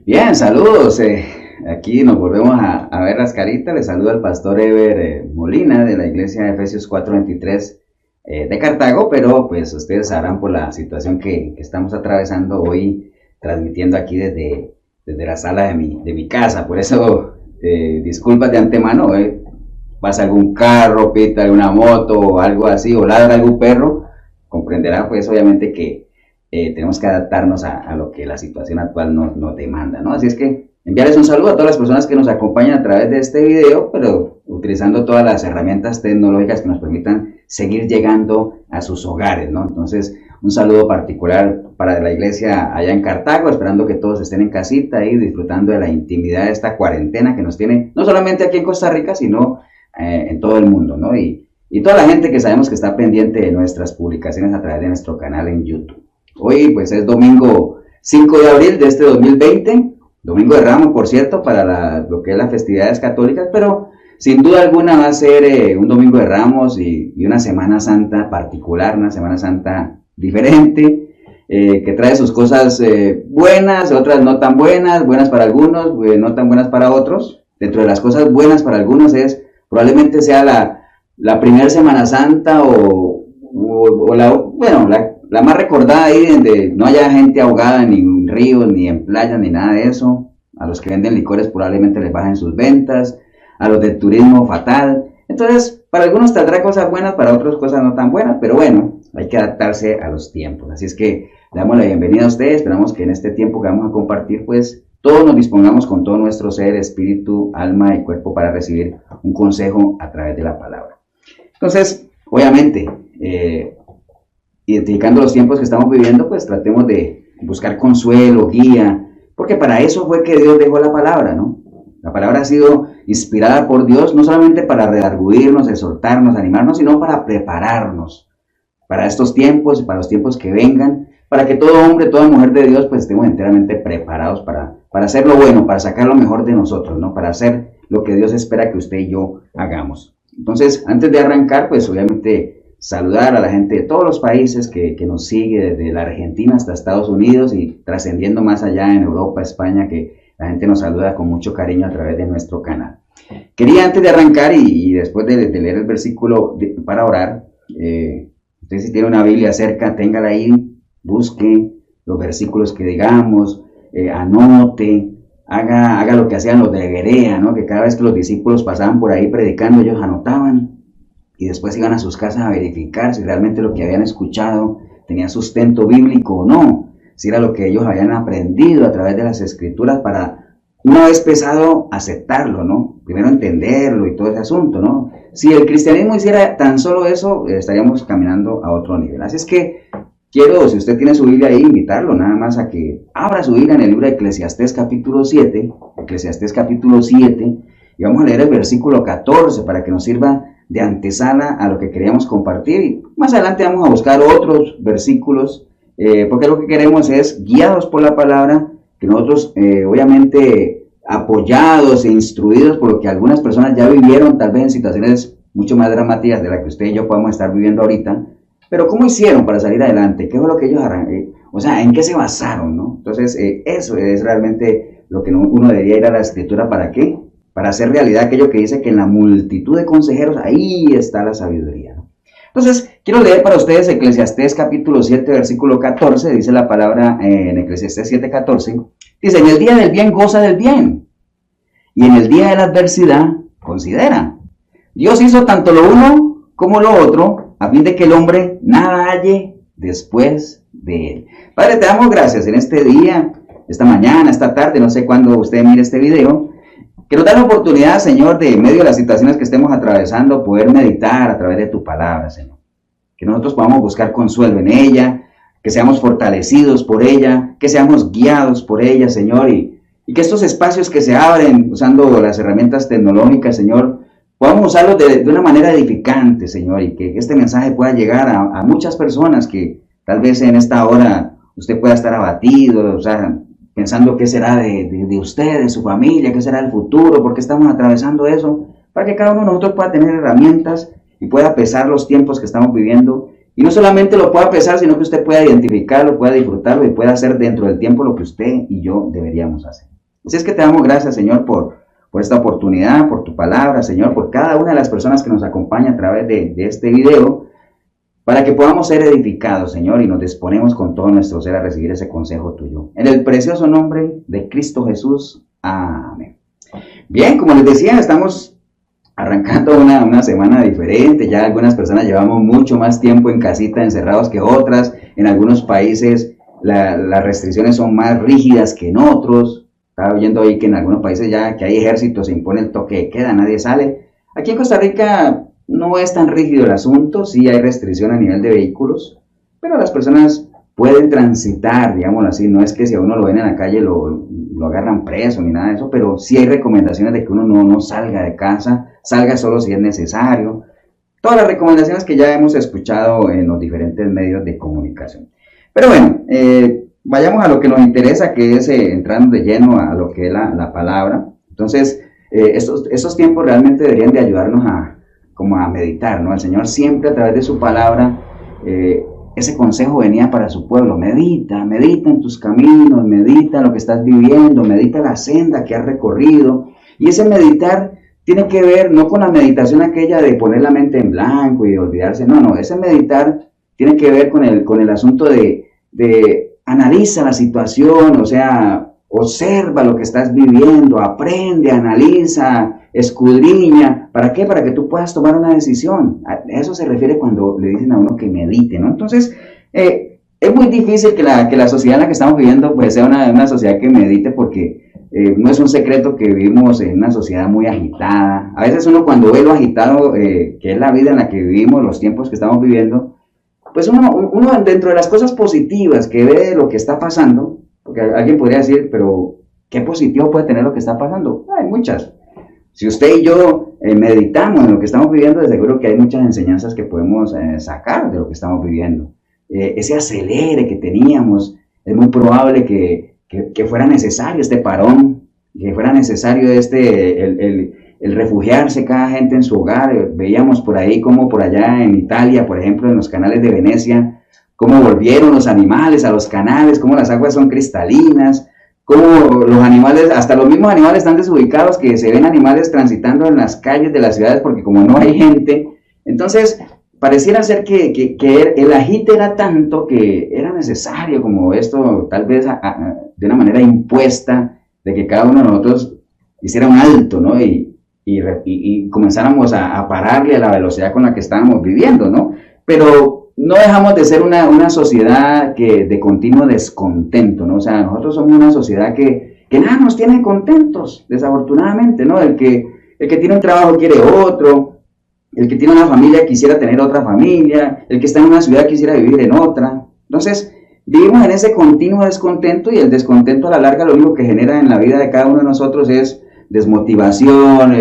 Bien, saludos. Aquí nos volvemos a ver las caritas. Les saluda el pastor Ever Molina de la iglesia de Efesios 4:23 de Cartago, pero pues ustedes sabrán por la situación que estamos atravesando hoy, transmitiendo aquí desde la sala de mi casa. Por eso, disculpas de antemano. Pasa algún carro, pita alguna moto o algo así, o ladra algún perro, comprenderá pues obviamente que tenemos que adaptarnos a lo que la situación actual nos demanda, ¿no? Así es que enviarles un saludo a todas las personas que nos acompañan a través de este video, pero utilizando todas las herramientas tecnológicas que nos permitan seguir llegando a sus hogares, ¿no? Entonces, un saludo particular para la iglesia allá en Cartago, esperando que todos estén en casita y disfrutando de la intimidad de esta cuarentena que nos tiene, no solamente aquí en Costa Rica, sino en todo el mundo, ¿no? Y toda la gente que sabemos que está pendiente de nuestras publicaciones a través de nuestro canal en YouTube. Hoy pues es domingo 5 de abril de este 2020, domingo de Ramos, por cierto, para lo que es las festividades católicas, pero sin duda alguna va a ser un domingo de Ramos y una Semana Santa particular, una Semana Santa diferente, que trae sus cosas buenas, otras no tan buenas, buenas para algunos, no tan buenas para otros. Dentro de las cosas buenas para algunos probablemente sea la primera Semana Santa o la más recordada ahí, donde no haya gente ahogada ni en ríos, ni en playas, ni nada de eso. A los que venden licores probablemente les bajen sus ventas, a los del turismo fatal. Entonces, para algunos tendrá cosas buenas, para otros cosas no tan buenas, pero bueno, hay que adaptarse a los tiempos. Así es que le damos la bienvenida a ustedes, esperamos que en este tiempo que vamos a compartir, pues todos nos dispongamos con todo nuestro ser, espíritu, alma y cuerpo para recibir un consejo a través de la palabra. Entonces, obviamente, identificando los tiempos que estamos viviendo, pues tratemos de buscar consuelo, guía, porque para eso fue que Dios dejó la palabra, ¿no? La palabra ha sido inspirada por Dios, no solamente para redarguirnos, exhortarnos, animarnos, sino para prepararnos para estos tiempos y para los tiempos que vengan, para que todo hombre, toda mujer de Dios, pues estemos enteramente preparados para hacer lo bueno, para sacar lo mejor de nosotros, ¿no? Para hacer lo que Dios espera que usted y yo hagamos. Entonces, antes de arrancar, pues obviamente saludar a la gente de todos los países que nos sigue, desde la Argentina hasta Estados Unidos y trascendiendo más allá en Europa, España, que la gente nos saluda con mucho cariño a través de nuestro canal. Quería antes de arrancar y después de leer el versículo para orar, usted si tiene una Biblia cerca, téngala ahí, busque los versículos que digamos, anote, haga lo que hacían los de Berea, ¿no? Que cada vez que los discípulos pasaban por ahí predicando, ellos anotaban y después iban a sus casas a verificar si realmente lo que habían escuchado tenía sustento bíblico o no, si era lo que ellos habían aprendido a través de las escrituras, para una vez pesado aceptarlo, ¿no? Primero entenderlo y todo ese asunto, ¿no? Si el cristianismo hiciera tan solo eso, estaríamos caminando a otro nivel. Así es que quiero, si usted tiene su Biblia ahí, invitarlo nada más a que abra su Biblia en el libro de Eclesiastés capítulo 7, y vamos a leer el versículo 14 para que nos sirva de antesala a lo que queríamos compartir, y más adelante vamos a buscar otros versículos, porque lo que queremos es, guiados por la palabra, que nosotros obviamente apoyados e instruidos por lo que algunas personas ya vivieron, tal vez en situaciones mucho más dramáticas de las que usted y yo podemos estar viviendo ahorita, pero ¿cómo hicieron para salir adelante? ¿Qué fue lo que ellos o sea, en qué se basaron, ¿no? Entonces, eso es realmente lo que uno debería ir a la escritura. ¿Para qué? Para hacer realidad aquello que dice que en la multitud de consejeros, ahí está la sabiduría, ¿no? Entonces, quiero leer para ustedes Eclesiastés capítulo 7, versículo 14, dice la palabra en Eclesiastés 7, 14, dice, en el día del bien goza del bien, y en el día de la adversidad considera. Dios hizo tanto lo uno como lo otro, a fin de que el hombre nada halle después de él. Padre, te damos gracias en este día, esta mañana, esta tarde, no sé cuándo usted mire este video, que nos da la oportunidad, Señor, de en medio de las situaciones que estemos atravesando, poder meditar a través de tu palabra, Señor. Que nosotros podamos buscar consuelo en ella, que seamos fortalecidos por ella, que seamos guiados por ella, Señor, y que estos espacios que se abren usando las herramientas tecnológicas, Señor, podamos usarlos de una manera edificante, Señor, y que este mensaje pueda llegar a muchas personas que tal vez en esta hora usted pueda estar abatido, o sea, pensando qué será de usted, de su familia, qué será el futuro, por qué estamos atravesando eso, para que cada uno de nosotros pueda tener herramientas y pueda pesar los tiempos que estamos viviendo, y no solamente lo pueda pesar, sino que usted pueda identificarlo, pueda disfrutarlo y pueda hacer dentro del tiempo lo que usted y yo deberíamos hacer. Así es que te damos gracias, Señor, por esta oportunidad, por tu palabra, Señor, por cada una de las personas que nos acompaña a través de este video, para que podamos ser edificados, Señor, y nos disponemos con todo nuestro ser a recibir ese consejo tuyo. En el precioso nombre de Cristo Jesús. Amén. Bien, como les decía, estamos arrancando una semana diferente. Ya algunas personas llevamos mucho más tiempo en casita encerrados que otras. En algunos países las restricciones son más rígidas que en otros. Estaba oyendo ahí que en algunos países ya que hay ejércitos se impone el toque de queda, nadie sale. Aquí en Costa Rica no es tan rígido el asunto, sí hay restricción a nivel de vehículos, pero las personas pueden transitar, digámoslo así. No es que si a uno lo ven en la calle lo agarran preso ni nada de eso, pero sí hay recomendaciones de que uno no salga de casa, salga solo si es necesario. Todas las recomendaciones que ya hemos escuchado en los diferentes medios de comunicación. Pero bueno, vayamos a lo que nos interesa, que es entrando de lleno a lo que es la palabra. Entonces, estos tiempos realmente deberían de ayudarnos como a meditar, ¿no? El Señor siempre a través de su palabra, ese consejo venía para su pueblo. Medita en tus caminos, medita en lo que estás viviendo, medita la senda que has recorrido. Y ese meditar tiene que ver no con la meditación aquella de poner la mente en blanco y olvidarse, no, ese meditar tiene que ver con el asunto de analiza la situación, o sea, observa lo que estás viviendo, aprende, analiza, escudriña. ¿Para qué? Para que tú puedas tomar una decisión. A eso se refiere cuando le dicen a uno que medite, ¿no? Entonces, es muy difícil que la sociedad en la que estamos viviendo pues sea una sociedad que medite, porque no es un secreto que vivimos en una sociedad muy agitada. A veces uno cuando ve lo agitado que es la vida en la que vivimos, los tiempos que estamos viviendo, pues uno dentro de las cosas positivas que ve de lo que está pasando, porque alguien podría decir, pero ¿qué positivo puede tener lo que está pasando? Hay muchas. Si usted y yo meditamos en lo que estamos viviendo, de seguro que hay muchas enseñanzas que podemos sacar de lo que estamos viviendo. Ese acelere que teníamos, es muy probable que fuera necesario este parón, que fuera necesario el refugiarse cada gente en su hogar. Veíamos por ahí como por allá en Italia, por ejemplo, en los canales de Venecia, cómo volvieron los animales a los canales, cómo las aguas son cristalinas, cómo los animales, hasta los mismos animales están desubicados, que se ven animales transitando en las calles de las ciudades porque como no hay gente. Entonces pareciera ser que el agite era tanto que era necesario como esto, tal vez de una manera impuesta, de que cada uno de nosotros hiciera un alto, ¿no? Y comenzáramos a pararle a la velocidad con la que estábamos viviendo, ¿no? Pero no dejamos de ser una sociedad de continuo descontento, ¿no? O sea, nosotros somos una sociedad que nada nos tiene contentos, desafortunadamente, ¿no? El que tiene un trabajo quiere otro, el que tiene una familia quisiera tener otra familia, el que está en una ciudad quisiera vivir en otra. Entonces, vivimos en ese continuo descontento, y el descontento a la larga lo único que genera en la vida de cada uno de nosotros es desmotivación,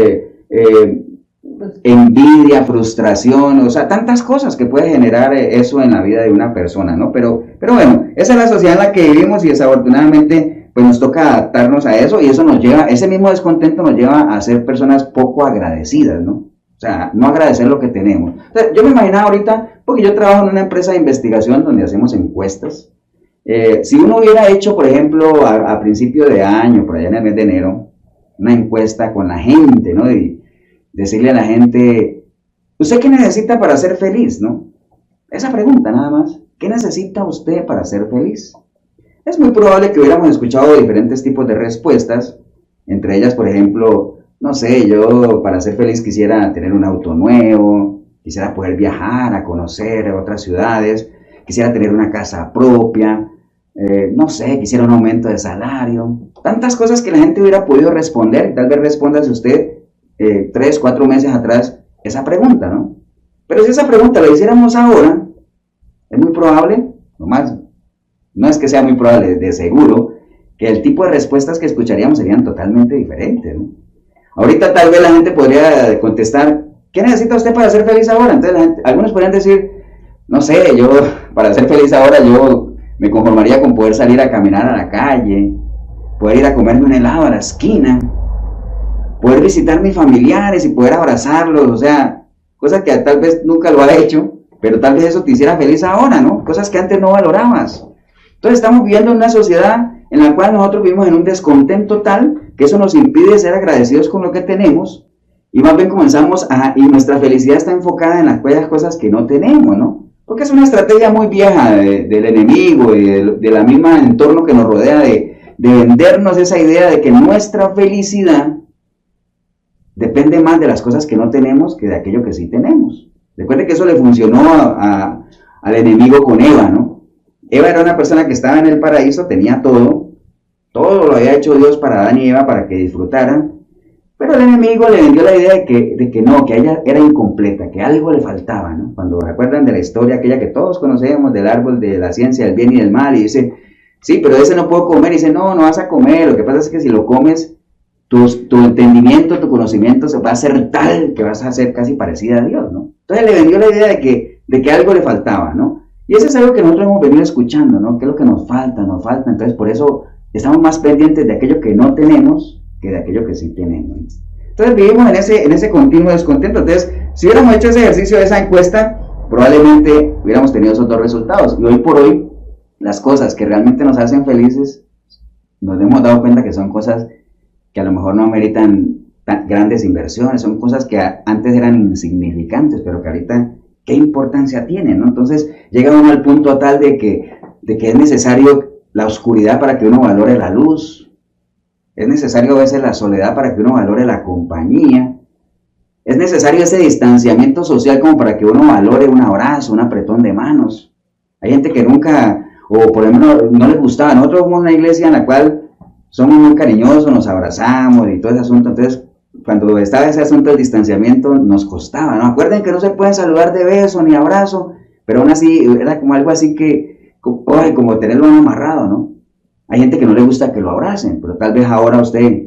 envidia, frustración, o sea, tantas cosas que puede generar eso en la vida de una persona, ¿no? Pero bueno, esa es la sociedad en la que vivimos y desafortunadamente pues nos toca adaptarnos a eso, y eso nos lleva, ese mismo descontento nos lleva a ser personas poco agradecidas, ¿no? O sea, no agradecer lo que tenemos. O sea, yo me imaginaba ahorita, porque yo trabajo en una empresa de investigación donde hacemos encuestas. Si uno hubiera hecho, por ejemplo, a principio de año, por allá en el mes de enero, una encuesta con la gente, ¿no? Y decirle a la gente, ¿usted qué necesita para ser feliz, no? Esa pregunta nada más. ¿Qué necesita usted para ser feliz? Es muy probable que hubiéramos escuchado diferentes tipos de respuestas. Entre ellas, por ejemplo, no sé, yo para ser feliz quisiera tener un auto nuevo, quisiera poder viajar, a conocer otras ciudades, quisiera tener una casa propia, no sé, quisiera un aumento de salario. Tantas cosas que la gente hubiera podido responder. Tal vez respóndase usted 3, 4 meses atrás esa pregunta, ¿no? Pero si esa pregunta la hiciéramos ahora, es muy probable, no es que sea muy probable, de seguro, que el tipo de respuestas que escucharíamos serían totalmente diferentes, ¿no? Ahorita tal vez la gente podría contestar, ¿qué necesita usted para ser feliz ahora? Entonces algunos podrían decir, no sé, yo para ser feliz ahora yo me conformaría con poder salir a caminar a la calle, poder ir a comerme un helado a la esquina, poder visitar a mis familiares y poder abrazarlos, o sea, cosas que tal vez nunca lo ha hecho, pero tal vez eso te hiciera feliz ahora, ¿no? Cosas que antes no valorabas. Entonces estamos viviendo en una sociedad en la cual nosotros vivimos en un descontento tal que eso nos impide ser agradecidos con lo que tenemos, y más bien comenzamos y nuestra felicidad está enfocada en aquellas cosas que no tenemos, ¿no? Porque es una estrategia muy vieja del enemigo y de la misma entorno que nos rodea, de vendernos esa idea de que nuestra felicidad depende más de las cosas que no tenemos que de aquello que sí tenemos. Recuerde que eso le funcionó al enemigo con Eva, ¿no? Eva era una persona que estaba en el paraíso, tenía todo lo había hecho Dios para Adán y Eva para que disfrutaran, pero el enemigo le vendió la idea de que no, que ella era incompleta, que algo le faltaba, ¿no? Cuando recuerdan de la historia aquella que todos conocemos del árbol de la ciencia del bien y del mal, y dice, sí, pero ese no puedo comer, y dice, no vas a comer, lo que pasa es que si lo comes, tu entendimiento, tu conocimiento se va a hacer tal que vas a ser casi parecida a Dios, ¿no? Entonces le vendió la idea de que algo le faltaba, ¿no? Y eso es algo que nosotros hemos venido escuchando, ¿no? ¿Qué es lo que nos falta? Entonces por eso estamos más pendientes de aquello que no tenemos que de aquello que sí tenemos. Entonces vivimos en ese continuo descontento. Entonces, si hubiéramos hecho ese ejercicio de esa encuesta, probablemente hubiéramos tenido esos dos resultados. Y hoy por hoy, las cosas que realmente nos hacen felices, nos hemos dado cuenta que son cosas que a lo mejor no meritan grandes inversiones, son cosas que antes eran insignificantes, pero que ahorita, ¿qué importancia tienen, no? Entonces, llega uno al punto tal de que es necesario la oscuridad para que uno valore la luz. Es necesario a veces la soledad para que uno valore la compañía. Es necesario ese distanciamiento social como para que uno valore un abrazo, un apretón de manos. Hay gente que nunca, o por ejemplo, no les gustaba. Nosotros somos una iglesia en la cual somos muy cariñosos, nos abrazamos y todo ese asunto. Entonces, cuando estaba ese asunto del distanciamiento, nos costaba, ¿no? Acuerden que no se pueden saludar de beso ni abrazo, pero aún así era como algo así que, como tenerlo amarrado, ¿no? Hay gente que no le gusta que lo abracen, pero tal vez ahora usted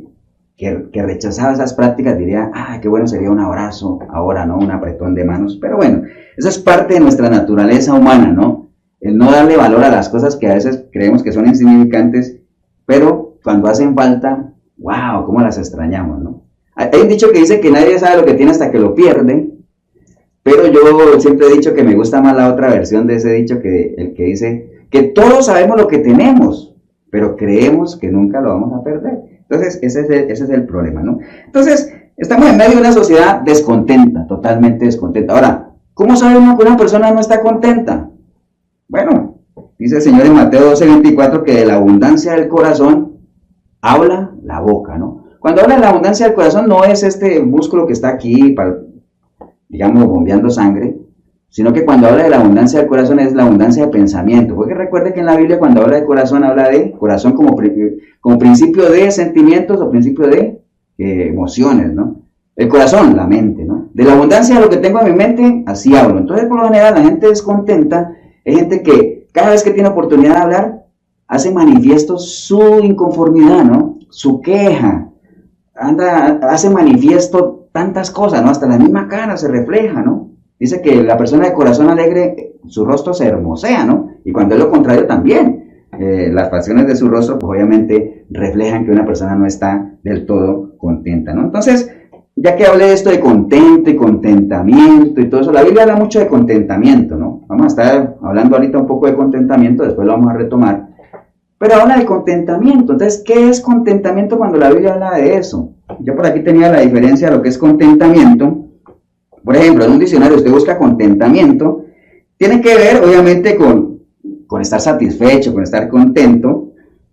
que rechazaba esas prácticas diría, qué bueno sería un abrazo ahora, ¿no? Un apretón de manos. Pero bueno, eso es parte de nuestra naturaleza humana, ¿no? El no darle valor a las cosas que a veces creemos que son insignificantes, pero cuando hacen falta, wow, cómo las extrañamos, ¿no? Hay un dicho que dice que nadie sabe lo que tiene hasta que lo pierde, pero yo siempre he dicho que me gusta más la otra versión de ese dicho, que el que dice que todos sabemos lo que tenemos, pero creemos que nunca lo vamos a perder. Entonces, ese es el problema, ¿no? Entonces, estamos en medio de una sociedad descontenta, totalmente descontenta. Ahora, ¿cómo sabemos que una persona no está contenta? Bueno, dice el Señor en Mateo 12:24 que de la abundancia del corazón habla la boca, ¿no? Cuando habla de la abundancia del corazón no es este músculo que está aquí, digamos, bombeando sangre, sino que cuando habla de la abundancia del corazón es la abundancia de pensamiento. Porque recuerde que en la Biblia cuando habla de corazón, habla de corazón como principio de sentimientos o principio de emociones, ¿no? El corazón, la mente, ¿no? De la abundancia de lo que tengo en mi mente, así hablo. Entonces, por lo general, la gente descontenta, hay gente que cada vez que tiene oportunidad de hablar, hace manifiesto su inconformidad, ¿no? Su queja, hace manifiesto tantas cosas, ¿no? Hasta la misma cara se refleja, ¿no? Dice que la persona de corazón alegre, su rostro se hermosea, ¿no? Y cuando es lo contrario también. Las facciones de su rostro, pues obviamente reflejan que una persona no está del todo contenta, ¿no? Entonces, ya que hablé de esto de contento y contentamiento y todo eso, la Biblia habla mucho de contentamiento, ¿no? Vamos a estar hablando ahorita un poco de contentamiento, después lo vamos a retomar. Pero habla de contentamiento. Entonces, ¿qué es contentamiento cuando la Biblia habla de eso? Yo por aquí tenía la diferencia de lo que es contentamiento. Por ejemplo, en un diccionario usted busca contentamiento, tiene que ver obviamente con estar satisfecho, con estar contento.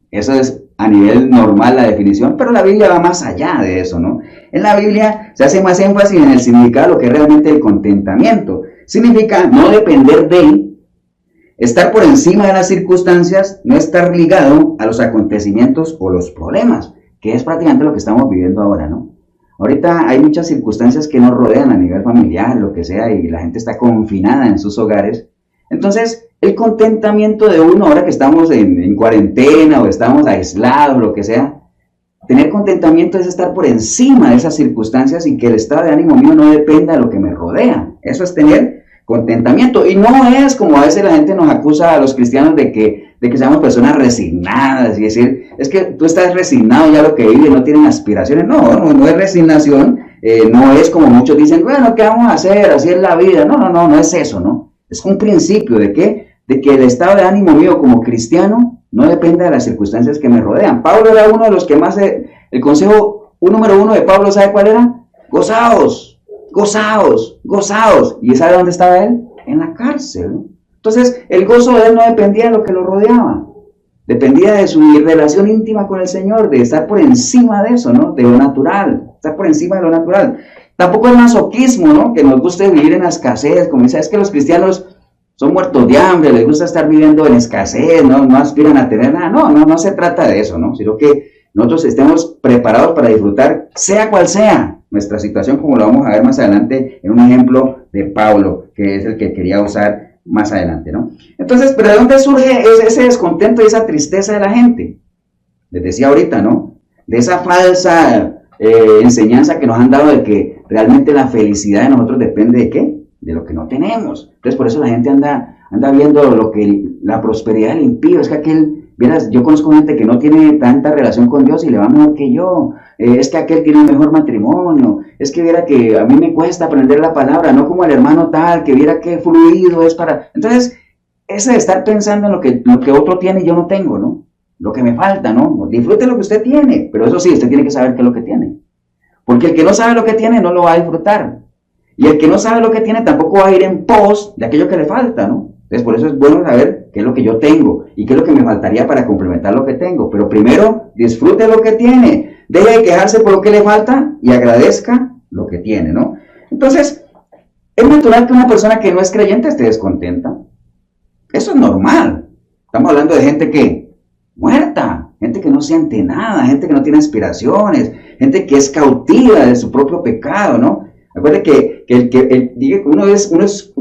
Eso es a nivel normal la definición, pero la Biblia va más allá de eso, ¿no? En la Biblia se hace más énfasis en el significado de lo que es realmente el contentamiento. Significa no depender de, estar por encima de las circunstancias, no estar ligado a los acontecimientos o los problemas, que es prácticamente lo que estamos viviendo ahora, ¿no? Ahorita hay muchas circunstancias que nos rodean a nivel familiar, lo que sea, y la gente está confinada en sus hogares. Entonces, el contentamiento de uno, ahora que estamos en cuarentena o estamos aislados, lo que sea, tener contentamiento es estar por encima de esas circunstancias y que el estado de ánimo mío no dependa de lo que me rodea. Eso es tener contentamiento. Y no es como a veces la gente nos acusa a los cristianos de que seamos personas resignadas y decir, es que tú estás resignado ya a lo que vives, no tienen aspiraciones. No es resignación, no es como muchos dicen, bueno, ¿qué vamos a hacer? Así es la vida. No es eso, ¿no? Es un principio de que el estado de ánimo mío como cristiano no depende de las circunstancias que me rodean. Pablo era uno de los que más El consejo número uno de Pablo, ¿sabe cuál era? Gozaos, gozaos, gozaos. ¿Y sabe dónde estaba él? En la cárcel, ¿no? Entonces, el gozo de él no dependía de lo que lo rodeaba. Dependía de su relación íntima con el Señor, de estar por encima de eso, ¿no? De lo natural, estar por encima de lo natural. Tampoco es masoquismo, ¿no? Que nos guste vivir en la escasez, como dice, es que los cristianos son muertos de hambre, les gusta estar viviendo en escasez, ¿no? No aspiran a tener nada. No se trata de eso, ¿no? Sino que nosotros estemos preparados para disfrutar, sea cual sea nuestra situación, como lo vamos a ver más adelante en un ejemplo de Pablo, que es el que quería usar más adelante, ¿no? Entonces, ¿pero de dónde surge ese descontento y esa tristeza de la gente? Les decía ahorita, ¿no? De esa falsa enseñanza que nos han dado de que realmente la felicidad de nosotros depende de ¿qué? De lo que no tenemos. Entonces, por eso la gente anda viendo la prosperidad del impío. Es que vieras, yo conozco gente que no tiene tanta relación con Dios y le va mejor que yo. Es que aquel tiene un mejor matrimonio. Es que viera que a mí me cuesta aprender la palabra, no como el hermano tal, que viera qué fluido es para... Entonces, ese de estar pensando en lo que otro tiene y yo no tengo, ¿no? Lo que me falta, ¿no? Disfrute lo que usted tiene, pero eso sí, usted tiene que saber qué es lo que tiene. Porque el que no sabe lo que tiene no lo va a disfrutar. Y el que no sabe lo que tiene tampoco va a ir en pos de aquello que le falta, ¿no? Entonces, por eso es bueno saber qué es lo que yo tengo y qué es lo que me faltaría para complementar lo que tengo. Pero primero, disfrute lo que tiene. Deje de quejarse por lo que le falta y agradezca lo que tiene, ¿no? Entonces, es natural que una persona que no es creyente esté descontenta. Eso es normal. Estamos hablando de gente que muerta, gente que no siente nada, gente que no tiene aspiraciones, gente que es cautiva de su propio pecado, ¿no? Acuérdate que uno es,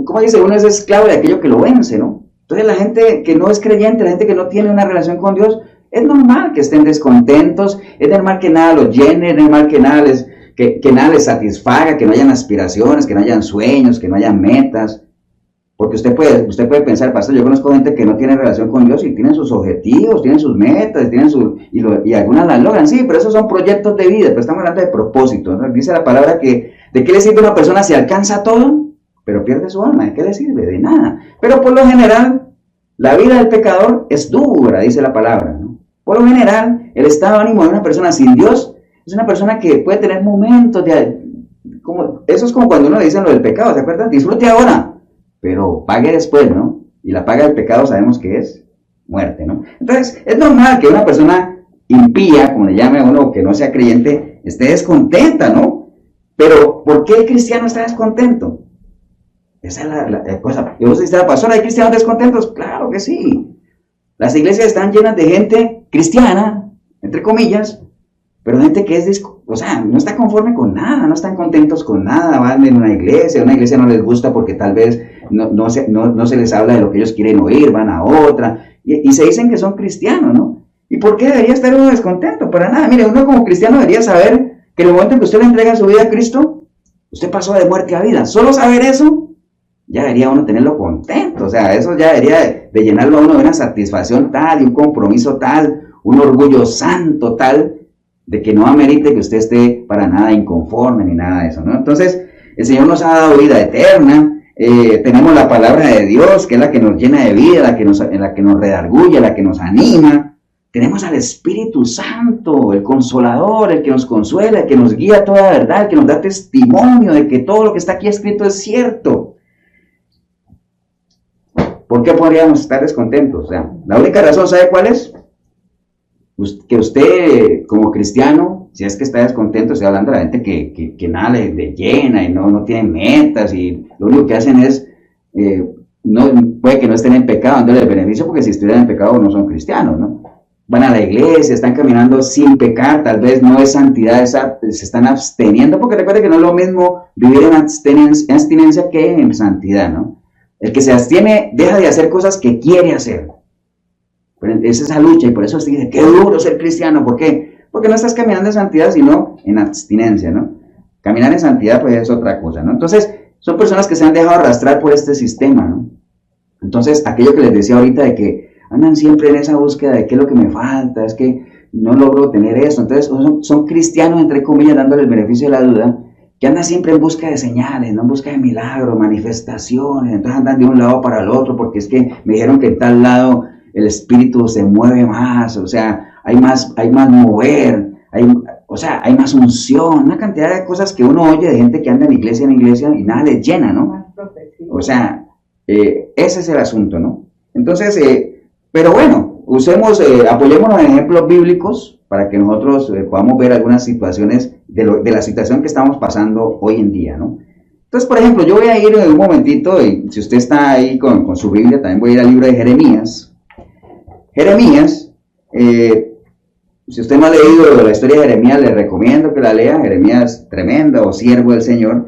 ¿cómo dice? Uno es esclavo de aquello que lo vence, ¿no? Entonces la gente que no es creyente, la gente que no tiene una relación con Dios, es normal que estén descontentos, es normal que nada los llene, es normal que nada les satisfaga, que no hayan aspiraciones, que no hayan sueños, que no hayan metas. Porque usted puede pensar, pastor, yo conozco gente que no tiene relación con Dios y tienen sus objetivos, tienen sus metas, y algunas las logran, sí, pero esos son proyectos de vida, pero estamos hablando de propósito, ¿no? Dice la palabra que, ¿de qué le sirve a una persona si alcanza todo, pero pierde su alma? ¿De qué le sirve? De nada. Pero por lo general, la vida del pecador es dura, dice la palabra, ¿no? Por lo general, el estado de ánimo de una persona sin Dios es una persona que puede tener momentos eso es como cuando uno le dice lo del pecado, ¿se acuerdan? Disfrute ahora, pero pague después, ¿no? Y la paga del pecado sabemos que es muerte, ¿no? Entonces, es normal que una persona impía, como le llame a uno, que no sea creyente, esté descontenta, ¿no? Pero, ¿por qué el cristiano está descontento? Esa es la cosa. Y vos dices, pastor, ¿hay cristianos descontentos? Claro que sí. Las iglesias están llenas de gente cristiana, entre comillas, pero gente que no está conforme con nada, no están contentos con nada, van en una iglesia no les gusta porque tal vez no se les habla de lo que ellos quieren oír, van a otra, y se dicen que son cristianos, ¿no? ¿Y por qué debería estar uno descontento? Para nada. Mire, uno como cristiano debería saber que en el momento en que usted le entrega su vida a Cristo, usted pasó de muerte a vida. Solo saber eso, ya debería uno tenerlo contento, o sea, eso ya debería de llenarlo a uno de una satisfacción tal, y un compromiso tal, un orgullo santo tal, de que no amerite que usted esté para nada inconforme ni nada de eso, ¿no? Entonces, el Señor nos ha dado vida eterna, tenemos la palabra de Dios, que es la que nos llena de vida, la que nos redarguye, la que nos anima. Tenemos al Espíritu Santo, el Consolador, el que nos consuela, el que nos guía a toda verdad, el que nos da testimonio de que todo lo que está aquí escrito es cierto. ¿Por qué podríamos estar descontentos? O sea, la única razón, ¿sabe cuál es? Que usted, como cristiano, si es que está descontento, estoy hablando de la gente que nada le llena y no tiene metas y lo único que hacen es, puede que no estén en pecado, dándole el beneficio, porque si estuvieran en pecado no son cristianos, ¿no? Van a la iglesia, están caminando sin pecar, tal vez no es santidad, se están absteniendo, porque recuerde que no es lo mismo vivir en abstinencia que en santidad, ¿no? El que se abstiene deja de hacer cosas que quiere hacer. Es esa lucha, y por eso se dice, qué duro ser cristiano. ¿Por qué? Porque no estás caminando en santidad, sino en abstinencia, ¿no? Caminar en santidad, pues, es otra cosa, ¿no? Entonces, son personas que se han dejado arrastrar por este sistema, ¿no? Entonces, aquello que les decía ahorita de que andan siempre en esa búsqueda de qué es lo que me falta, es que no logro tener eso. Entonces, son cristianos, entre comillas, dándole el beneficio de la duda, que andan siempre en busca de señales, no en busca de milagros, manifestaciones. Entonces andan de un lado para el otro, porque es que me dijeron que en tal lado el espíritu se mueve más, o sea, hay más mover, o sea, hay más unción, una cantidad de cosas que uno oye de gente que anda en iglesia y nada les llena, ¿no? O sea, ese es el asunto, ¿no? Entonces, pero bueno, apoyémonos en ejemplos bíblicos para que nosotros podamos ver algunas situaciones de la situación que estamos pasando hoy en día, ¿no? Entonces, por ejemplo, yo voy a ir en un momentito, y si usted está ahí con su Biblia, también voy a ir al libro de Jeremías. Jeremías, si usted no ha leído la historia de Jeremías, le recomiendo que la lea. Jeremías, tremendo, o siervo del Señor.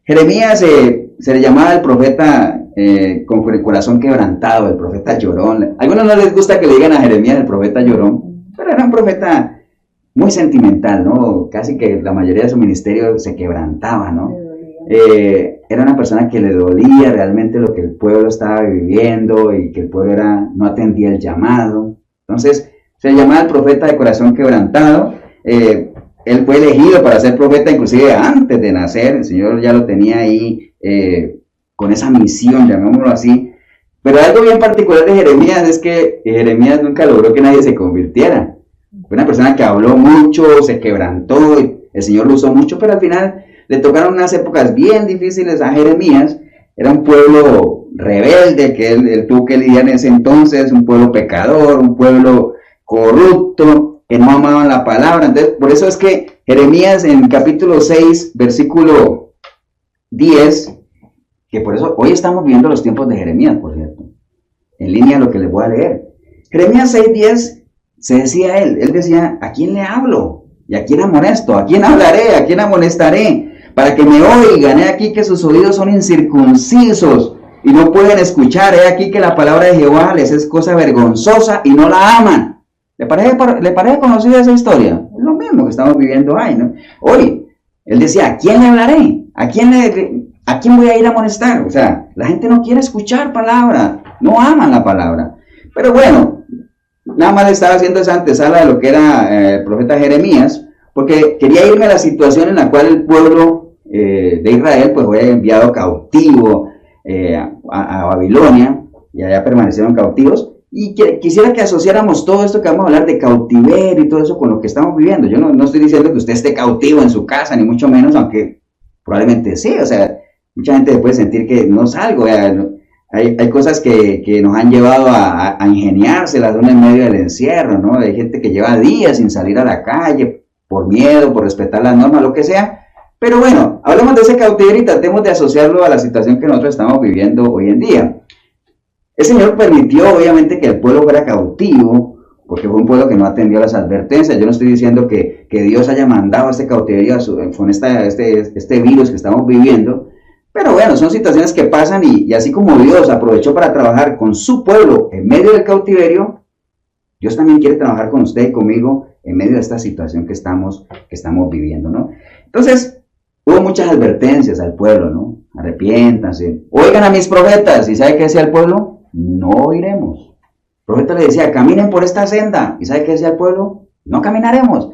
Jeremías se le llamaba el profeta con el corazón quebrantado, el profeta llorón. A algunos no les gusta que le digan a Jeremías el profeta llorón, pero era un profeta muy sentimental, ¿no? Casi que la mayoría de su ministerio se quebrantaba, ¿no? Era una persona que le dolía realmente lo que el pueblo estaba viviendo y que el pueblo no atendía el llamado. Entonces, se llamaba el profeta de corazón quebrantado. Él fue elegido para ser profeta inclusive antes de nacer. El Señor ya lo tenía ahí con esa misión, llamémoslo así. Pero algo bien particular de Jeremías es que Jeremías nunca logró que nadie se convirtiera. Fue una persona que habló mucho, se quebrantó, y el Señor lo usó mucho, pero al final le tocaron unas épocas bien difíciles a Jeremías. Era un pueblo rebelde que él tuvo que lidiar en ese entonces, un pueblo pecador, un pueblo corrupto, que no amaban la palabra. Entonces, por eso es que Jeremías en capítulo 6, versículo 10, que por eso hoy estamos viendo los tiempos de Jeremías, por cierto, en línea lo que les voy a leer. Jeremías 6:10 se decía él decía, ¿a quién le hablo? ¿Y a quién amonesto? ¿A quién hablaré? ¿A quién amonestaré? Para que me oigan. He aquí que sus oídos son incircuncisos y no pueden escuchar. He aquí que la palabra de Jehová les es cosa vergonzosa y no la aman. ¿Le parece conocida esa historia? Es lo mismo que estamos viviendo hoy, ¿no? Hoy, él decía, ¿a quién le hablaré? ¿A quién voy a ir a amonestar? O sea, la gente no quiere escuchar palabra, no aman la palabra. Pero bueno, nada más le estaba haciendo esa antesala de lo que era el profeta Jeremías, porque quería irme a la situación en la cual el pueblo de Israel pues fue enviado cautivo a Babilonia, y allá permanecieron cautivos. Y quisiera que asociáramos todo esto que vamos a hablar de cautiverio y todo eso con lo que estamos viviendo. Yo no estoy diciendo que usted esté cautivo en su casa, ni mucho menos, aunque probablemente sí. O sea, mucha gente puede sentir que no salgo. Hay cosas que nos han llevado a ingeniárselas en medio del encierro, ¿no? Hay gente que lleva días sin salir a la calle por miedo, por respetar las normas, lo que sea. Pero bueno, hablemos de ese cautiverio y tratemos de asociarlo a la situación que nosotros estamos viviendo hoy en día. El Señor permitió, obviamente, que el pueblo fuera cautivo, porque fue un pueblo que no atendió las advertencias. Yo no estoy diciendo que Dios haya mandado este cautiverio con este virus que estamos viviendo, pero bueno, son situaciones que pasan y así como Dios aprovechó para trabajar con su pueblo en medio del cautiverio, Dios también quiere trabajar con usted y conmigo en medio de esta situación que estamos viviendo, ¿no? Entonces, hubo muchas advertencias al pueblo, ¿no? Arrepiéntanse, oigan a mis profetas. ¿Y sabe qué decía el pueblo? No oiremos. El profeta le decía, caminen por esta senda. ¿Y sabe qué decía el pueblo? No caminaremos.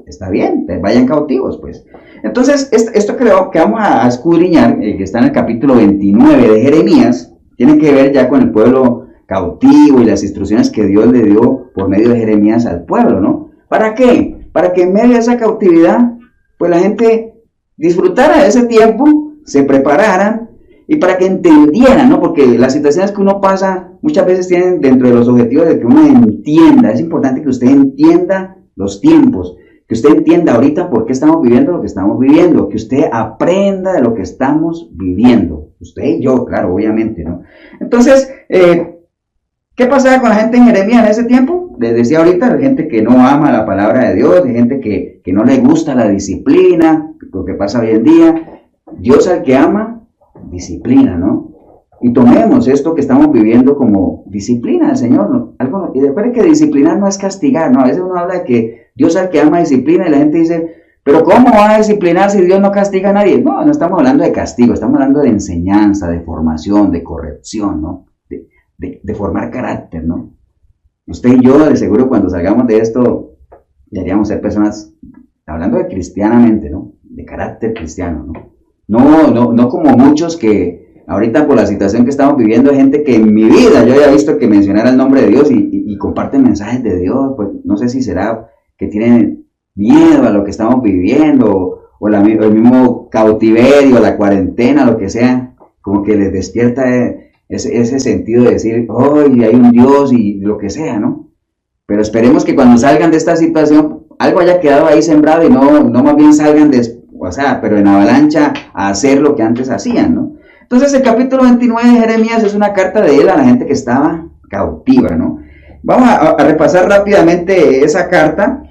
Está bien, vayan cautivos, pues. Entonces, esto que vamos a escudriñar, que está en el capítulo 29 de Jeremías, tiene que ver ya con el pueblo cautivo y las instrucciones que Dios le dio por medio de Jeremías al pueblo, ¿no? ¿Para qué? Para que en medio de esa cautividad, pues la gente disfrutara de ese tiempo, se prepararan y para que entendieran, ¿no? Porque las situaciones que uno pasa muchas veces tienen dentro de los objetivos de que uno entienda. Es importante que usted entienda los tiempos, que usted entienda ahorita por qué estamos viviendo lo que estamos viviendo, que usted aprenda de lo que estamos viviendo. Usted y yo, claro, obviamente, ¿no? Entonces, ¿qué pasaba con la gente en Jeremías en ese tiempo? Les decía ahorita, de gente que no ama la palabra de Dios, de gente que no le gusta la disciplina, lo que pasa hoy en día. Dios al que ama, disciplina, ¿no? Y tomemos esto que estamos viviendo como disciplina del Señor, ¿no? Y recuerden que disciplinar no es castigar, ¿no? A veces uno habla de que Dios al que ama disciplina y la gente dice, pero ¿cómo va a disciplinar si Dios no castiga a nadie? No estamos hablando de castigo, estamos hablando de enseñanza, de formación, de corrección, ¿no? De formar carácter, ¿no? Usted y yo, de seguro, cuando salgamos de esto, deberíamos ser personas, hablando de cristianamente, ¿no? De carácter cristiano, ¿no? No como muchos que ahorita por la situación que estamos viviendo hay gente que en mi vida yo había visto que mencionara el nombre de Dios y comparten mensajes de Dios. Pues no sé si será que tienen miedo a lo que estamos viviendo, o el mismo cautiverio, la cuarentena, lo que sea, como que les despierta ese sentido de decir, hoy hay un Dios y lo que sea, ¿no? Pero esperemos que cuando salgan de esta situación, algo haya quedado ahí sembrado y no más bien salgan, o sea, pero en avalancha a hacer lo que antes hacían, ¿no? Entonces el capítulo 29 de Jeremías es una carta de él a la gente que estaba cautiva, ¿no? Vamos a repasar rápidamente esa carta,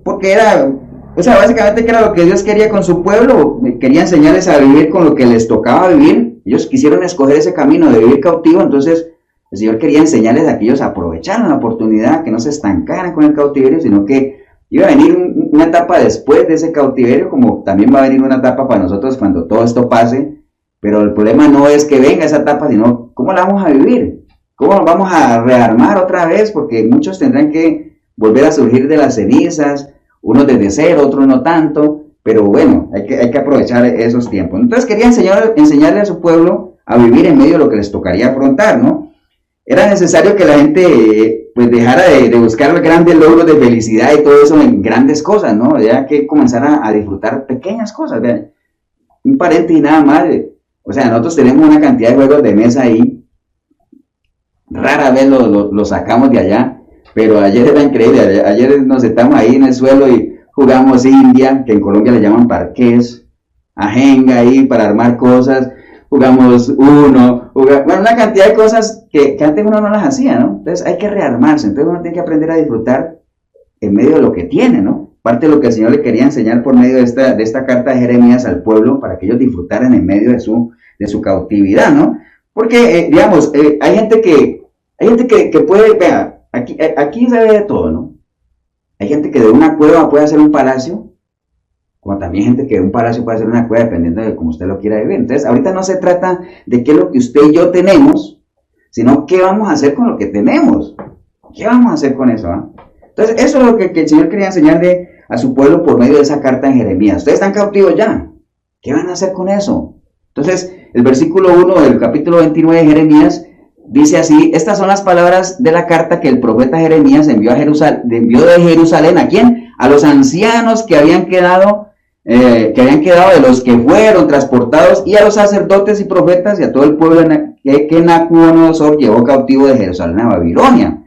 porque era, o sea, básicamente que era lo que Dios quería con su pueblo, quería enseñarles a vivir con lo que les tocaba vivir. Ellos quisieron escoger ese camino de vivir cautivo, entonces el Señor quería enseñarles a que ellos aprovecharan la oportunidad, que no se estancaran con el cautiverio, sino que iba a venir una etapa después de ese cautiverio, como también va a venir una etapa para nosotros cuando todo esto pase, pero el problema no es que venga esa etapa, sino cómo la vamos a vivir, cómo nos vamos a rearmar otra vez, porque muchos tendrán que volver a surgir de las cenizas, unos desde cero, otros no tanto, pero bueno, hay que aprovechar esos tiempos. Entonces quería enseñarle a su pueblo a vivir en medio de lo que les tocaría afrontar, ¿no? Era necesario que la gente pues dejara de buscar grandes logros de felicidad y todo eso en grandes cosas, ¿no? Ya que comenzara a disfrutar pequeñas cosas, vean. Un paréntesis nada más, o sea, nosotros tenemos una cantidad de juegos de mesa ahí, rara vez lo sacamos de allá, pero ayer era increíble, ayer nos sentamos ahí en el suelo y jugamos India, que en Colombia le llaman parqués, ajenga ahí para armar cosas, jugamos bueno, una cantidad de cosas que antes uno no las hacía, ¿no? Entonces hay que rearmarse, entonces uno tiene que aprender a disfrutar en medio de lo que tiene, ¿no? Parte de lo que el Señor le quería enseñar por medio de esta carta de Jeremías al pueblo, para que ellos disfrutaran en medio de su cautividad, ¿no? Porque, digamos, hay gente que puede, vea, aquí se ve de todo, ¿no? Hay gente que de una cueva puede hacer un palacio, como también gente que de un palacio puede hacer una cueva, dependiendo de cómo usted lo quiera vivir. Entonces, ahorita no se trata de qué es lo que usted y yo tenemos, sino qué vamos a hacer con lo que tenemos. ¿Qué vamos a hacer con eso? Entonces, eso es lo que el Señor quería enseñarle a su pueblo por medio de esa carta en Jeremías. Ustedes están cautivos ya. ¿Qué van a hacer con eso? Entonces, el versículo 1 del capítulo 29 de Jeremías dice así: estas son las palabras de la carta que el profeta Jeremías envió de Jerusalén. ¿A quién? A los ancianos que habían quedado de los que fueron transportados, y a los sacerdotes y profetas y a todo el pueblo que Nabucodonosor llevó cautivo de Jerusalén a Babilonia.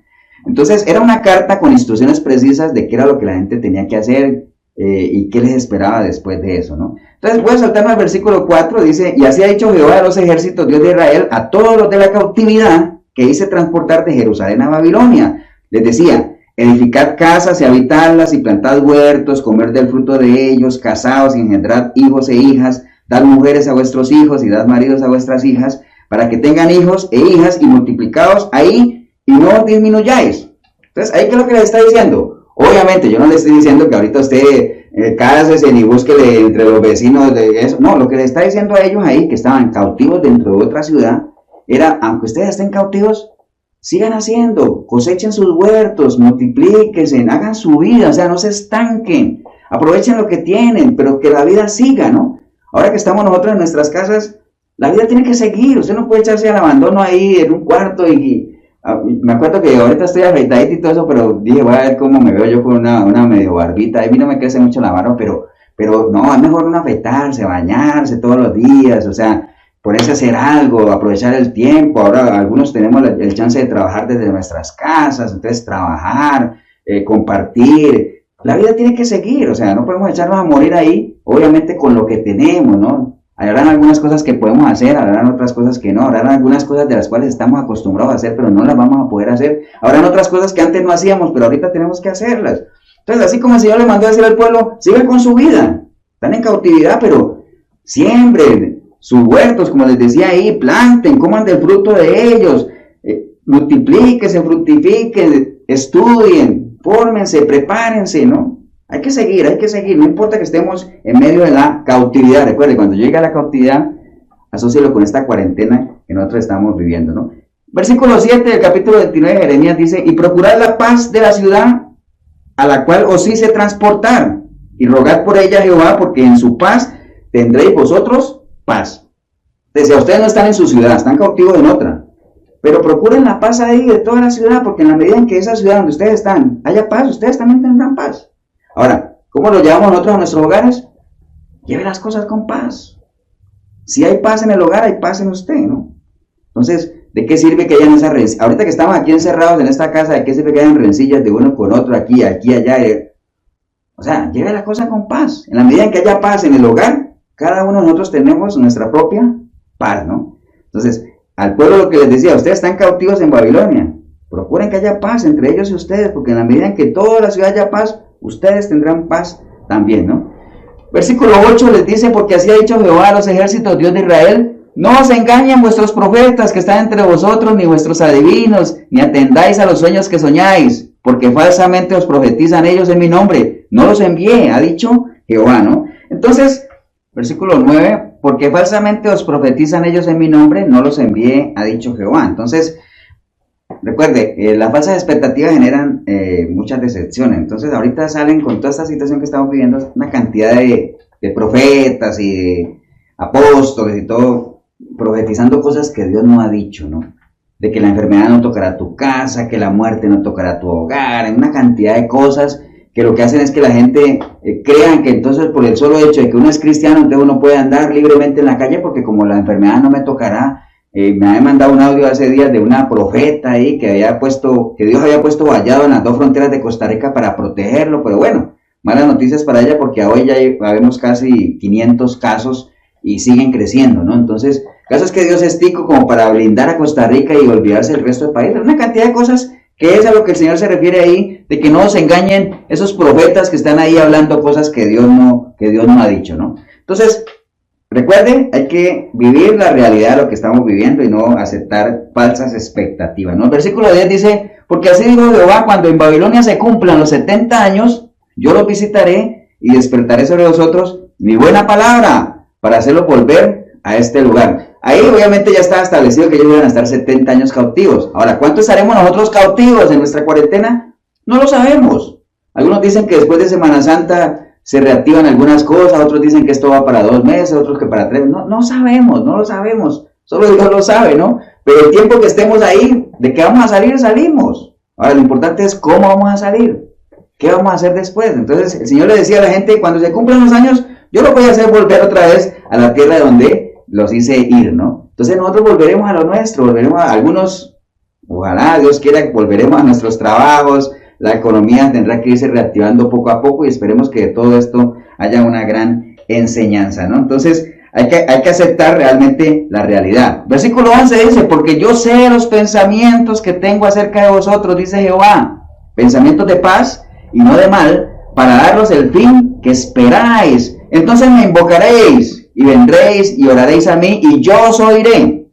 Entonces era una carta con instrucciones precisas de qué era lo que la gente tenía que hacer y qué les esperaba después de eso, ¿no? Entonces voy a saltarme al versículo 4, dice: y así ha dicho Jehová de los ejércitos, Dios de Israel, a todos los de la cautividad que hice transportar de Jerusalén a Babilonia. Les decía: edificad casas y habitarlas, y plantad huertos, comer del fruto de ellos, casaos y engendrad hijos e hijas, dad mujeres a vuestros hijos y dad maridos a vuestras hijas, para que tengan hijos e hijas, y multiplicaos ahí y no disminuyáis. Entonces, ahí, ¿qué es lo que le está diciendo? Obviamente, yo no le estoy diciendo que ahorita usted cásese ni búsquele entre los vecinos de eso. No, lo que le está diciendo a ellos ahí, que estaban cautivos dentro de otra ciudad, era: aunque ustedes estén cautivos, sigan haciendo, cosechen sus huertos, multiplíquense, hagan su vida, o sea, no se estanquen, aprovechen lo que tienen, pero que la vida siga, ¿no? Ahora que estamos nosotros en nuestras casas, la vida tiene que seguir. Usted no puede echarse al abandono ahí en un cuarto me acuerdo que ahorita estoy afeitadito y todo eso, pero dije, voy a ver cómo me veo yo con una medio barbita. A mí no me crece mucho la barba, pero no, es mejor uno afeitarse, bañarse todos los días, o sea, ponerse a hacer algo, aprovechar el tiempo. Ahora algunos tenemos el chance de trabajar desde nuestras casas, entonces trabajar, compartir. La vida tiene que seguir, o sea, no podemos echarnos a morir ahí, obviamente con lo que tenemos, ¿no? Habrán algunas cosas que podemos hacer, habrán otras cosas que no, habrán algunas cosas de las cuales estamos acostumbrados a hacer, pero no las vamos a poder hacer. Habrán otras cosas que antes no hacíamos, pero ahorita tenemos que hacerlas. Entonces, así como el Señor le mandó a decir al pueblo: sigan con su vida, están en cautividad, pero siembren sus huertos, como les decía ahí, planten, coman del fruto de ellos, multiplíquense, fructifiquen, estudien, fórmense, prepárense, ¿no? Hay que seguir, no importa que estemos en medio de la cautividad. Recuerde, cuando llegue la cautividad, asócielo con esta cuarentena que nosotros estamos viviendo, ¿no? Versículo 7 del capítulo 29 de Jeremías dice: y procurad la paz de la ciudad a la cual os hice transportar, y rogad por ella a Jehová, porque en su paz tendréis vosotros paz. Desde ustedes no están en su ciudad, están cautivos en otra, pero procuren la paz ahí de toda la ciudad, porque en la medida en que esa ciudad donde ustedes están haya paz, ustedes también tendrán paz. Ahora, ¿Cómo lo llevamos nosotros a nuestros hogares? Lleve las cosas con paz. Si hay paz en el hogar, hay paz en usted, ¿no? Entonces, ¿de qué sirve que hayan esas rencillas? Ahorita que estamos aquí encerrados en esta casa, ¿de qué sirve que hayan rencillas de uno con otro, aquí, allá? O sea, lleve las cosas con paz. En la medida en que haya paz en el hogar, cada uno de nosotros tenemos nuestra propia paz, ¿no? Entonces, al pueblo lo que les decía, ustedes están cautivos en Babilonia. Procuren que haya paz entre ellos y ustedes, porque en la medida en que toda la ciudad haya paz, ustedes tendrán paz también, ¿no? Versículo 8 les dice, porque así ha dicho Jehová a los ejércitos, Dios de Israel, no os engañen vuestros profetas que están entre vosotros, ni vuestros adivinos, ni atendáis a los sueños que soñáis, porque falsamente os profetizan ellos en mi nombre. No los envié, ha dicho Jehová, ¿no? Entonces, versículo 9, porque falsamente os profetizan ellos en mi nombre, no los envié, ha dicho Jehová. Entonces, recuerde, las falsas expectativas generan muchas decepciones. Entonces, ahorita salen con toda esta situación que estamos viviendo, una cantidad de profetas y de apóstoles y todo, profetizando cosas que Dios no ha dicho, ¿no? De que la enfermedad no tocará tu casa, que la muerte no tocará tu hogar, una cantidad de cosas que lo que hacen es que la gente crean que entonces por el solo hecho de que uno es cristiano, entonces uno puede andar libremente en la calle porque como la enfermedad no me tocará. Me había mandado un audio hace días de una profeta ahí que Dios había puesto vallado en las dos fronteras de Costa Rica para protegerlo, pero bueno, malas noticias para ella porque hoy ya vemos casi 500 casos y siguen creciendo, ¿no? Entonces, casos que Dios es tico como para blindar a Costa Rica y olvidarse del resto del país, una cantidad de cosas que es a lo que el Señor se refiere ahí, de que no os engañen esos profetas que están ahí hablando cosas que Dios no ha dicho, ¿no? Entonces, recuerden, hay que vivir la realidad de lo que estamos viviendo y no aceptar falsas expectativas, ¿no? El versículo 10 dice, porque así dijo Jehová, cuando en Babilonia se cumplan los 70 años, yo los visitaré y despertaré sobre vosotros mi buena palabra para hacerlo volver a este lugar. Ahí obviamente ya estaba establecido que ellos iban a estar 70 años cautivos. Ahora, ¿cuánto estaremos nosotros cautivos en nuestra cuarentena? No lo sabemos. Algunos dicen que después de Semana Santa se reactivan algunas cosas, otros dicen que esto va para 2 meses, otros que para 3. No sabemos, no lo sabemos. Solo Dios lo sabe, ¿no? Pero el tiempo que estemos ahí, de que vamos a salir, salimos. Ahora, lo importante es cómo vamos a salir. ¿Qué vamos a hacer después? Entonces, el Señor le decía a la gente, cuando se cumplan los años, yo lo voy a hacer volver otra vez a la tierra de donde los hice ir, ¿no? Entonces, nosotros volveremos a lo nuestro, volveremos a algunos, ojalá Dios quiera, volveremos a nuestros trabajos, la economía tendrá que irse reactivando poco a poco y esperemos que de todo esto haya una gran enseñanza, ¿no? Entonces, hay que aceptar realmente la realidad. Versículo 11 dice, porque yo sé los pensamientos que tengo acerca de vosotros, dice Jehová, pensamientos de paz y no de mal, para daros el fin que esperáis. Entonces me invocaréis y vendréis y oraréis a mí y yo os oiré.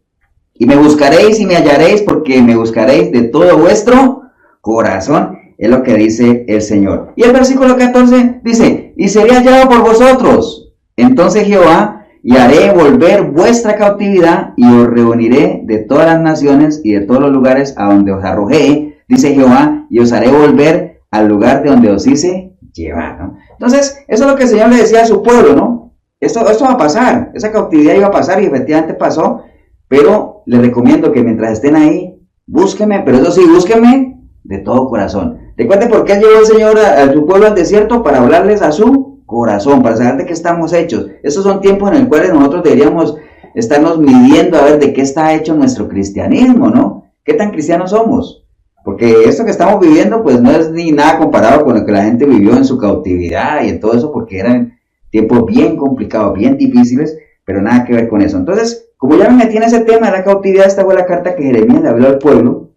Y me buscaréis y me hallaréis porque me buscaréis de todo vuestro corazón. Es lo que dice el Señor. Y el versículo 14 dice, y seré hallado por vosotros. Entonces Jehová, y haré volver vuestra cautividad y os reuniré de todas las naciones y de todos los lugares a donde os arrojé, dice Jehová, y os haré volver al lugar de donde os hice llevar, ¿no? Entonces, eso es lo que el Señor le decía a su pueblo, ¿no? Esto va a pasar, esa cautividad iba a pasar y efectivamente pasó, pero les recomiendo que mientras estén ahí, búsquenme, pero eso sí, búsquenme de todo corazón. Recuerden por qué llevó el Señor a su pueblo al desierto, para hablarles a su corazón, para saber de qué estamos hechos. Esos son tiempos en los cuales nosotros deberíamos estarnos midiendo a ver de qué está hecho nuestro cristianismo, ¿no? ¿Qué tan cristianos somos? Porque esto que estamos viviendo pues no es ni nada comparado con lo que la gente vivió en su cautividad y en todo eso, porque eran tiempos bien complicados, bien difíciles, pero nada que ver con eso. Entonces, como ya me metí en ese tema de la cautividad, esta fue la carta que Jeremías le habló al pueblo.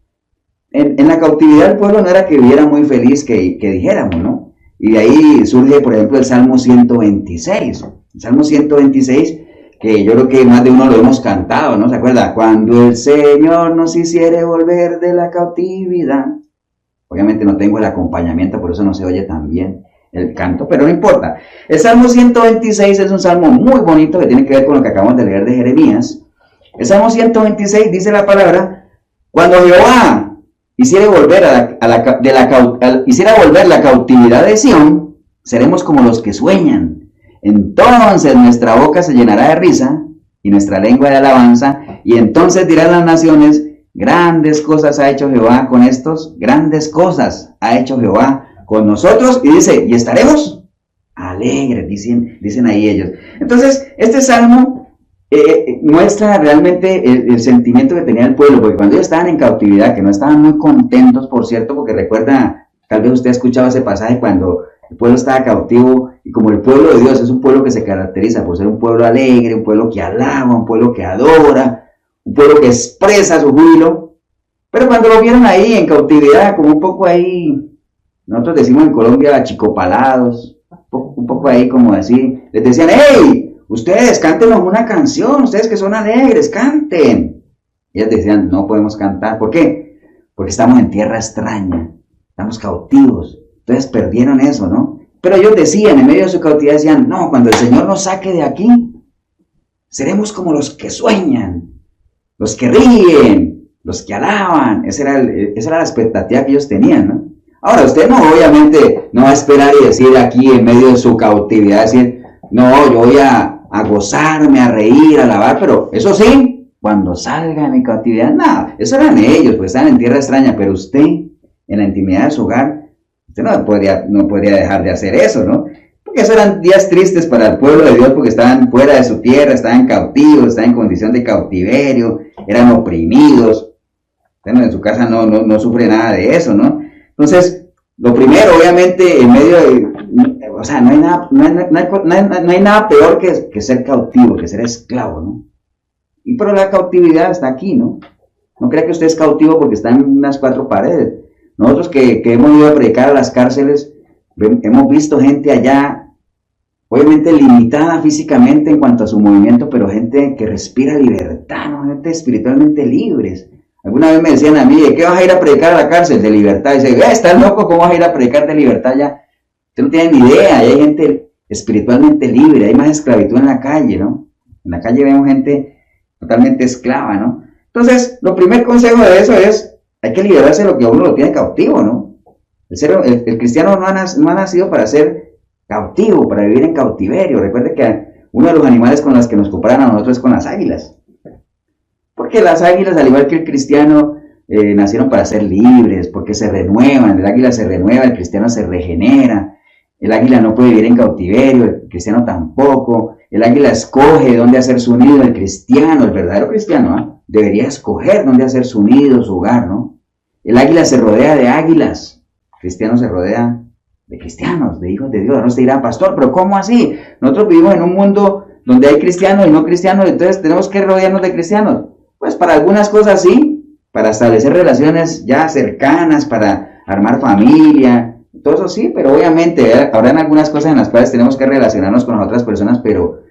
En la cautividad el pueblo no era que viviera muy feliz, que dijéramos, ¿no? Y de ahí surge, por ejemplo, el Salmo 126. El Salmo 126, que yo creo que más de uno lo hemos cantado, ¿no? ¿Se acuerda? Cuando el Señor nos hiciere volver de la cautividad. Obviamente no tengo el acompañamiento, por eso no se oye tan bien el canto, pero no importa. El Salmo 126 es un salmo muy bonito que tiene que ver con lo que acabamos de leer de Jeremías. El Salmo 126 dice la palabra, cuando Jehová hiciera volver la cautividad de Sión, seremos como los que sueñan. Entonces nuestra boca se llenará de risa y nuestra lengua de alabanza, y entonces dirán las naciones, grandes cosas ha hecho Jehová con estos, grandes cosas ha hecho Jehová con nosotros, y dice, ¿y estaremos? alegres, dicen ahí ellos. Entonces, este salmo muestra realmente el sentimiento que tenía el pueblo, porque cuando ellos estaban en cautividad, que no estaban muy contentos, por cierto, porque recuerda, tal vez usted ha escuchado ese pasaje cuando el pueblo estaba cautivo, y como el pueblo de Dios es un pueblo que se caracteriza por ser un pueblo alegre, un pueblo que alaba, un pueblo que adora, un pueblo que expresa su júbilo, pero cuando lo vieron ahí en cautividad, como un poco ahí, nosotros decimos en Colombia achicopalados, un poco ahí como así, les decían, ¡hey! Ustedes cántenos una canción, ustedes que son alegres, canten. Y ellos decían, no podemos cantar. ¿Por qué? Porque estamos en tierra extraña, estamos cautivos. Entonces perdieron eso, ¿no? Pero ellos decían, en medio de su cautividad, decían, no, cuando el Señor nos saque de aquí, seremos como los que sueñan, los que ríen, los que alaban. Esa era la expectativa que ellos tenían, ¿no? Ahora, usted no, obviamente, no va a esperar y decir aquí en medio de su cautividad, decir, no, yo voy a gozarme, a reír, a alabar, pero eso sí, cuando salga de mi cautividad, nada, eso eran ellos, pues estaban en tierra extraña, pero usted, en la intimidad de su hogar, usted no podría dejar de hacer eso, ¿no? Porque esos eran días tristes para el pueblo de Dios, porque estaban fuera de su tierra, estaban cautivos, estaban en condición de cautiverio, eran oprimidos. Bueno, en su casa no sufre nada de eso, ¿no? Entonces, lo primero, obviamente, en medio de, o sea, no hay nada peor que ser cautivo, que ser esclavo, ¿no? Pero la cautividad está aquí, ¿no? No crea que usted es cautivo porque está en unas cuatro paredes. Nosotros que hemos ido a predicar a las cárceles, hemos visto gente allá, obviamente limitada físicamente en cuanto a su movimiento, pero gente que respira libertad, ¿no? Gente espiritualmente libres. Alguna vez me decían a mí, ¿de qué vas a ir a predicar a la cárcel? De libertad. Y dice, ¿estás loco? ¿Cómo vas a ir a predicar de libertad ya? Usted no tiene ni idea, hay gente espiritualmente libre, hay más esclavitud en la calle, ¿no? En la calle vemos gente totalmente esclava, ¿no? Entonces, lo primer consejo de eso es, hay que liberarse de lo que a uno lo tiene cautivo, ¿no? El cristiano no ha nacido para ser cautivo, para vivir en cautiverio. Recuerde que uno de los animales con los que nos comparan a nosotros es con las águilas. Porque las águilas, al igual que el cristiano, nacieron para ser libres, porque se renuevan, el águila se renueva, el cristiano se regenera, el águila no puede vivir en cautiverio, el cristiano tampoco, el águila escoge dónde hacer su nido, el cristiano, el verdadero cristiano, debería escoger dónde hacer su nido, su hogar, ¿no? El águila se rodea de águilas, el cristiano se rodea de cristianos, de hijos de Dios. No se dirá, pastor, pero ¿cómo así? Nosotros vivimos en un mundo donde hay cristianos y no cristianos, entonces tenemos que rodearnos de cristianos. Pues para algunas cosas sí, para establecer relaciones ya cercanas, para armar familia, todo eso sí, pero obviamente habrán algunas cosas en las cuales tenemos que relacionarnos con las otras personas, pero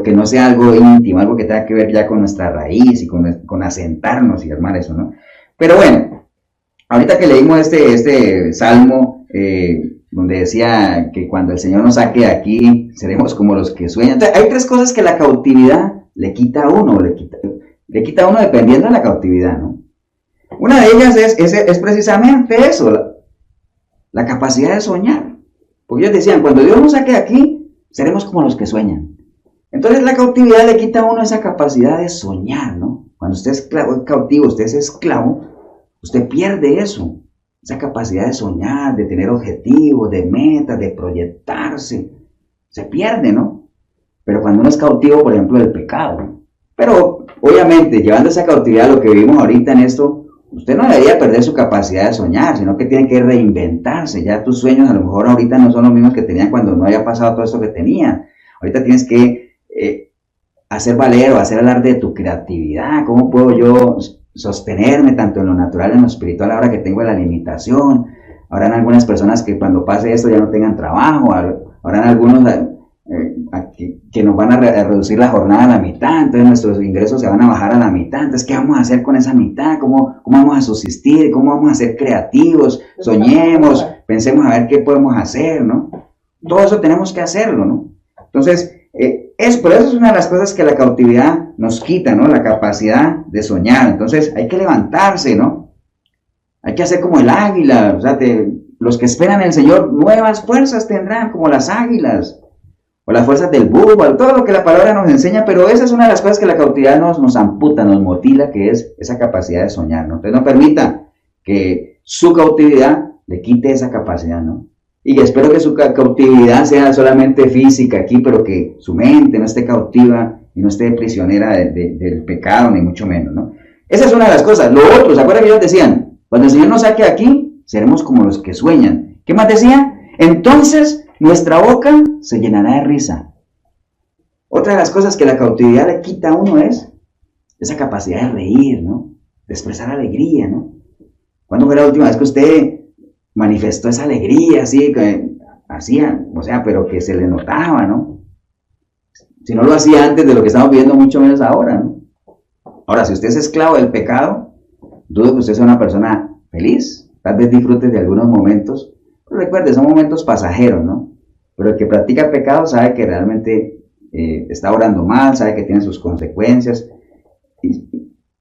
que no sea algo íntimo, algo que tenga que ver ya con nuestra raíz y con asentarnos y armar eso, ¿no? Pero bueno, ahorita que leímos este salmo, donde decía que cuando el Señor nos saque de aquí, seremos como los que sueñan. Entonces, hay tres cosas que la cautividad le quita a uno, le quita a uno dependiendo de la cautividad, ¿no? Una de ellas es precisamente eso, la capacidad de soñar. Porque ellos decían, cuando Dios nos saque de aquí, seremos como los que sueñan. Entonces la cautividad le quita a uno esa capacidad de soñar, ¿no? Cuando usted es cautivo, usted es esclavo, usted pierde eso, esa capacidad de soñar, de tener objetivos, de metas, de proyectarse. Se pierde, ¿no? Pero cuando uno es cautivo, por ejemplo, del pecado, ¿no? Pero obviamente, llevando esa cautividad a lo que vivimos ahorita en esto, usted no debería perder su capacidad de soñar, sino que tiene que reinventarse. Ya tus sueños a lo mejor ahorita no son los mismos que tenían cuando no había pasado todo esto que tenían. Ahorita tienes que hacer valer o hacer alarde de tu creatividad. ¿Cómo puedo yo sostenerme tanto en lo natural como en lo espiritual ahora que tengo la limitación? Habrán algunas personas que cuando pase esto ya no tengan trabajo. Habrán algunos que nos van a reducir la jornada a la mitad, entonces nuestros ingresos se van a bajar a la mitad. Entonces, ¿qué vamos a hacer con esa mitad? ¿Cómo vamos a subsistir? ¿Cómo vamos a ser creativos? Soñemos, pensemos a ver qué podemos hacer, ¿no? Todo eso tenemos que hacerlo, ¿no? Entonces, por eso es una de las cosas que la cautividad nos quita, ¿no? La capacidad de soñar. Entonces, hay que levantarse, ¿no? Hay que hacer como el águila, o sea, los que esperan en el Señor, nuevas fuerzas tendrán, como las águilas, o las fuerzas del búho, todo lo que la palabra nos enseña, pero esa es una de las cosas que la cautividad nos amputa, nos motila, que es esa capacidad de soñar, ¿no? Entonces, no permita que su cautividad le quite esa capacidad, ¿no? y espero que su cautividad sea solamente física aquí, pero que su mente no esté cautiva y no esté prisionera del pecado, ni mucho menos, ¿no? Esa es una de las cosas. Lo otro, ¿se acuerdan que ellos decían? Cuando el Señor nos saque aquí, seremos como los que sueñan. ¿Qué más decía? Entonces nuestra boca se llenará de risa. Otra de las cosas que la cautividad le quita a uno es esa capacidad de reír, ¿no? De expresar alegría, ¿no? ¿Cuándo fue la última vez que usted manifestó esa alegría así, que hacía, o sea, pero que se le notaba, ¿no? Si no lo hacía antes de lo que estamos viviendo, mucho menos ahora, ¿no? Ahora, si usted es esclavo del pecado, dudo que usted sea una persona feliz, tal vez disfrute de algunos momentos, pero recuerde, son momentos pasajeros, ¿no? Pero el que practica pecado sabe que realmente está orando mal, sabe que tiene sus consecuencias. Y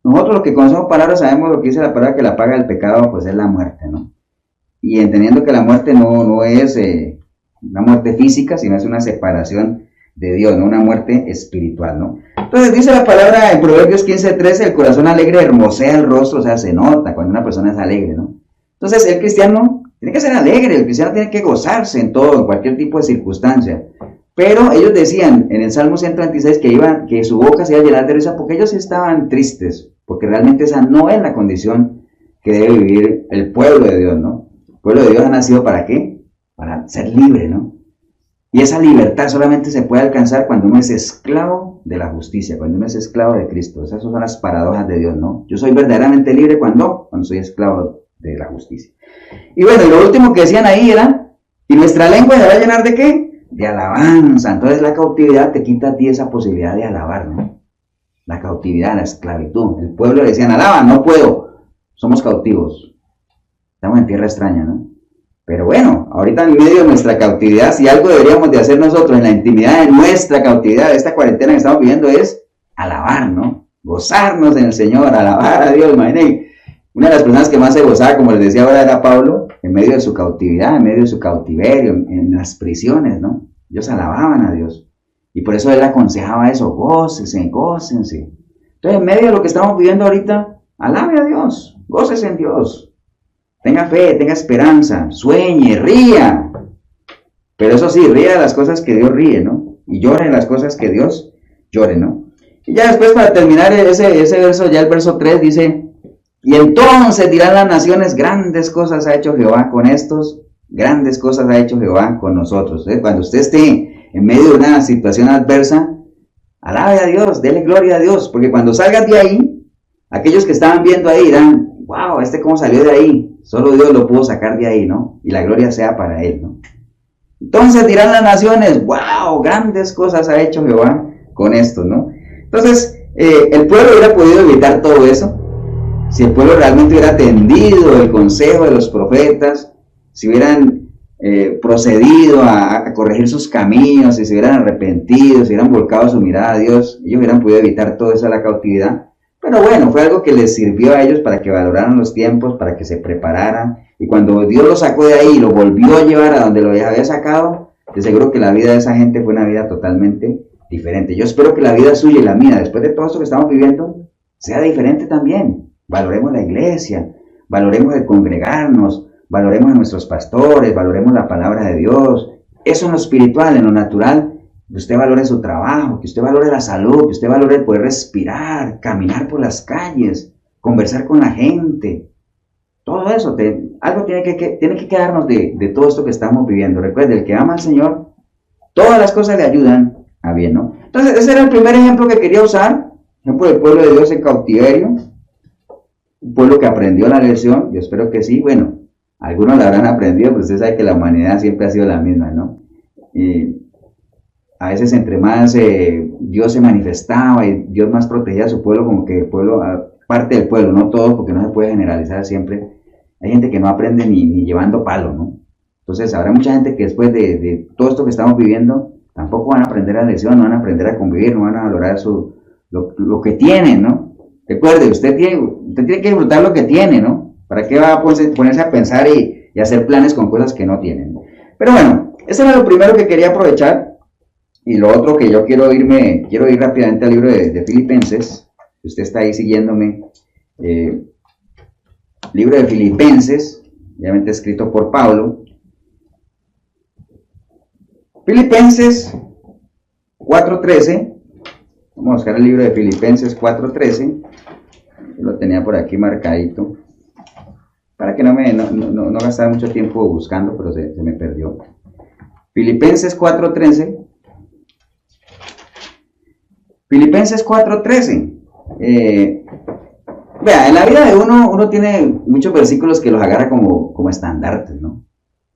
nosotros los que conocemos palabras sabemos lo que dice la palabra, que la paga del pecado pues es la muerte, ¿no? Y entendiendo que la muerte no es una muerte física, sino es una separación de Dios, ¿no? Una muerte espiritual, ¿no? Entonces dice la palabra en Proverbios 15:13, el corazón alegre hermosea el rostro, o sea, se nota cuando una persona es alegre, ¿no? Entonces el cristiano tiene que ser alegre, el cristiano tiene que gozarse en todo, en cualquier tipo de circunstancia. Pero ellos decían en el Salmo 126 que su boca se iba a llenar de risa porque ellos estaban tristes, porque realmente esa no es la condición que debe vivir el pueblo de Dios, ¿no? El pueblo de Dios ha nacido ¿para qué? Para ser libre, ¿no? Y esa libertad solamente se puede alcanzar cuando uno es esclavo de la justicia, cuando uno es esclavo de Cristo. Esas son las paradojas de Dios, ¿no? Yo soy verdaderamente libre cuando soy esclavo de la justicia. Y bueno, y lo último que decían ahí era, ¿y nuestra lengua se va a llenar de qué? De alabanza. Entonces la cautividad te quita a ti esa posibilidad de alabar, ¿no? La cautividad, la esclavitud. El pueblo le decían, alaba, no puedo, somos cautivos. Estamos en tierra extraña, ¿no? Pero bueno, ahorita en medio de nuestra cautividad, si algo deberíamos de hacer nosotros en la intimidad de nuestra cautividad, de esta cuarentena que estamos viviendo, es alabar, ¿no? Gozarnos en el Señor, alabar a Dios. Imagínense, una de las personas que más se gozaba, como les decía ahora, era Pablo, en medio de su cautividad, en medio de su cautiverio, en las prisiones, ¿no? Ellos alababan a Dios. Y por eso él aconsejaba eso, gócense, gócense. Entonces, en medio de lo que estamos viviendo ahorita, alabe a Dios, gócese en Dios. Tenga fe, tenga esperanza, sueñe, ría. Pero eso sí, ría de las cosas que Dios ríe, ¿no? Y llore de las cosas que Dios llore, ¿no? Y ya después, para terminar ese verso, ya el verso 3 dice, y entonces dirán las naciones, grandes cosas ha hecho Jehová con estos, grandes cosas ha hecho Jehová con nosotros. Cuando usted esté en medio de una situación adversa, alabe a Dios, dele gloria a Dios, porque cuando salgas de ahí, aquellos que estaban viendo ahí dirán, wow, cómo salió de ahí, solo Dios lo pudo sacar de ahí, ¿no? Y la gloria sea para Él, ¿no? Entonces dirán las naciones, wow, grandes cosas ha hecho Jehová con esto, ¿no? Entonces, el pueblo hubiera podido evitar todo eso, si el pueblo realmente hubiera atendido el consejo de los profetas, si hubieran procedido a corregir sus caminos, si se hubieran arrepentido, si hubieran volcado su mirada a Dios, ellos hubieran podido evitar todo eso de la cautividad. Pero bueno, fue algo que les sirvió a ellos para que valoraran los tiempos, para que se prepararan. Y cuando Dios los sacó de ahí y los volvió a llevar a donde los había sacado, te aseguro que la vida de esa gente fue una vida totalmente diferente. Yo espero que la vida suya y la mía, después de todo esto que estamos viviendo, sea diferente también. Valoremos la iglesia, valoremos el congregarnos, valoremos a nuestros pastores, valoremos la palabra de Dios. Eso en lo espiritual, en lo natural, que usted valore su trabajo, que usted valore la salud, que usted valore el poder respirar, caminar por las calles, conversar con la gente. Todo eso, algo tiene que quedarnos de todo esto que estamos viviendo. Recuerde, el que ama al Señor, todas las cosas le ayudan a bien, ¿no? Entonces, ese era el primer ejemplo que quería usar, ejemplo del pueblo de Dios en cautiverio, un pueblo que aprendió la lección, yo espero que sí, bueno, algunos la habrán aprendido, pero usted sabe que la humanidad siempre ha sido la misma, ¿no? Y a veces entre más Dios se manifestaba y Dios más protegía a su pueblo, como que el pueblo, parte del pueblo, no todos, porque no se puede generalizar siempre, hay gente que no aprende ni llevando palo, ¿no? Entonces habrá mucha gente que después de todo esto que estamos viviendo, tampoco van a aprender la lección, no van a aprender a convivir, no van a valorar lo que tienen, ¿no? Recuerde, usted tiene que disfrutar lo que tiene, ¿no? ¿Para qué va a ponerse a pensar y hacer planes con cosas que no tienen? Pero bueno, eso era lo primero que quería aprovechar. Y lo otro que yo quiero ir rápidamente al libro de Filipenses. Si usted está ahí siguiéndome, libro de Filipenses, obviamente escrito por Pablo. Filipenses 4:13. Vamos a buscar el libro de Filipenses 4:13. Lo tenía por aquí marcadito, para que no gastara mucho tiempo buscando, pero se me perdió. Filipenses 4:13. Filipenses 4:13. Vea, en la vida de uno tiene muchos versículos que los agarra como estandartes, ¿no?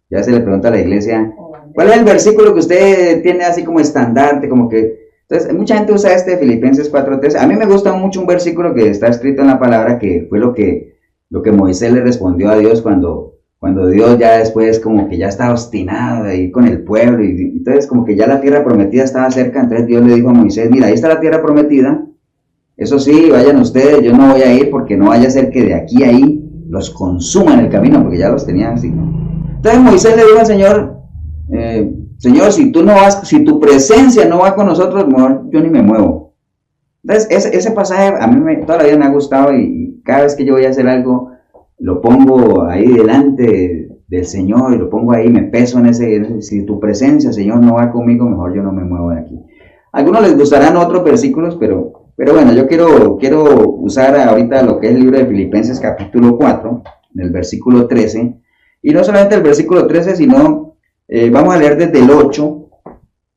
Ya se le pregunta a la iglesia, ¿cuál es el versículo que usted tiene así como estandarte? Como que... Entonces, mucha gente usa este Filipenses 4:13. A mí me gusta mucho un versículo que está escrito en la palabra, que fue lo que Moisés le respondió a Dios cuando Dios ya después como que ya estaba obstinado de ir con el pueblo, y entonces como que ya la tierra prometida estaba cerca. Entonces Dios le dijo a Moisés, mira, ahí está la tierra prometida, eso sí, vayan ustedes, yo no voy a ir porque no vaya a ser que de aquí a ahí los consuman el camino, porque ya los tenía así, ¿no? Entonces Moisés le dijo al Señor, Señor, si tú no vas, si tu presencia no va con nosotros, mejor yo ni me muevo. Entonces ese pasaje a mí toda la vida me ha gustado, y cada vez que yo voy a hacer algo, lo pongo ahí delante del Señor, y lo pongo ahí, me peso en ese, si tu presencia, Señor, no va conmigo, mejor yo no me muevo de aquí. A algunos les gustarán otros versículos, pero bueno, yo quiero usar ahorita lo que es el libro de Filipenses capítulo 4, en el versículo 13, y no solamente el versículo 13, sino vamos a leer desde el 8,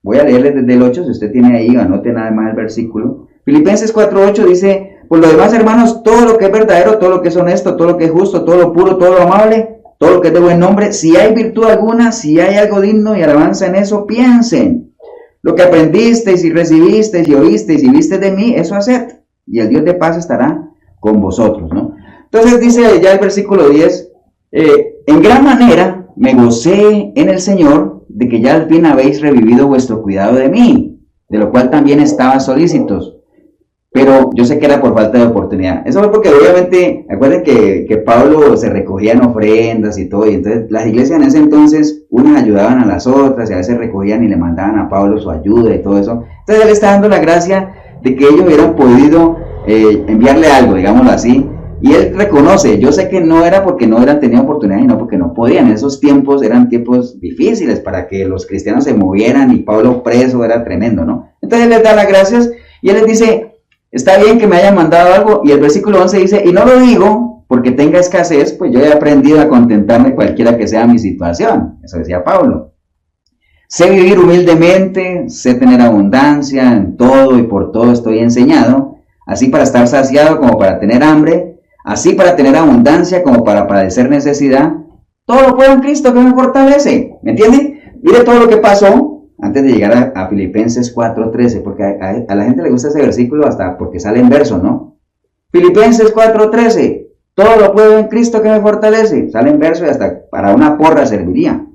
voy a leerles desde el 8, si usted tiene ahí, anote nada más el versículo. Filipenses 4:8 dice, por lo demás, hermanos, todo lo que es verdadero, todo lo que es honesto, todo lo que es justo, todo lo puro, todo lo amable, todo lo que es de buen nombre, si hay virtud alguna, si hay algo digno y alabanza en eso, piensen. Lo que aprendisteis y recibisteis y oísteis y visteis de mí, eso haced, y el Dios de paz estará con vosotros, ¿no? Entonces dice ya el versículo 10, en gran manera me gocé en el Señor de que ya al fin habéis revivido vuestro cuidado de mí, de lo cual también estaba solícitos. Pero yo sé que era por falta de oportunidad. Eso fue porque obviamente, acuérdense que Pablo se recogían ofrendas y todo, y entonces las iglesias en ese entonces, unas ayudaban a las otras, y a veces recogían y le mandaban a Pablo su ayuda y todo eso. Entonces él está dando la gracia de que ellos hubieran podido enviarle algo, digámoslo así, y él reconoce, yo sé que no era porque no hubieran tenido oportunidad, sino porque no podían. Esos tiempos eran tiempos difíciles para que los cristianos se movieran, y Pablo preso era tremendo, ¿no? Entonces él les da las gracias y él les dice, está bien que me hayan mandado algo, y el versículo 11 dice, y no lo digo porque tenga escasez, pues yo he aprendido a contentarme cualquiera que sea mi situación. Eso decía Pablo. Sé vivir humildemente, sé tener abundancia en todo, y por todo estoy enseñado, así para estar saciado como para tener hambre, así para tener abundancia como para padecer necesidad. Todo lo puedo en Cristo que me fortalece. ¿Me entiende? Mire todo lo que pasó antes de llegar a Filipenses 4:13, porque a la gente le gusta ese versículo hasta porque sale en verso, ¿no? Filipenses 4:13, todo lo puedo en Cristo que me fortalece, sale en verso y hasta para una porra serviría.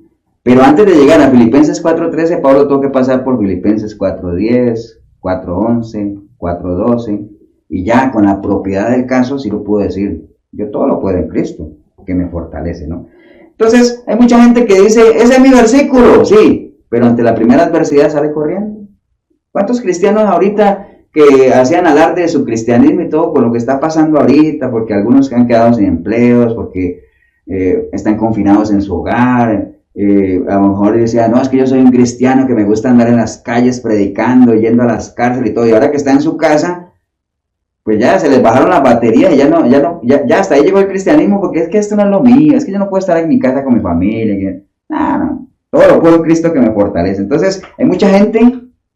Pero antes de llegar a Filipenses 4:13, Pablo tuvo que pasar por Filipenses 4:10, 4:11, 4:12, y ya con la propiedad del caso sí lo puedo decir, yo todo lo puedo en Cristo que me fortalece, ¿no? Entonces hay mucha gente que dice, ese es mi versículo, sí, pero ante la primera adversidad sale corriendo. ¿Cuántos cristianos ahorita que hacían alarde de su cristianismo y todo con lo que está pasando ahorita, porque algunos que han quedado sin empleos, porque están confinados en su hogar, a lo mejor decían, no, es que yo soy un cristiano que me gusta andar en las calles predicando, yendo a las cárceles y todo, y ahora que está en su casa, pues ya se les bajaron las baterías y ya hasta ahí llegó el cristianismo, porque es que esto no es lo mío, es que yo no puedo estar en mi casa con mi familia, no. Todo lo puedo en Cristo que me fortalece. Entonces, hay mucha gente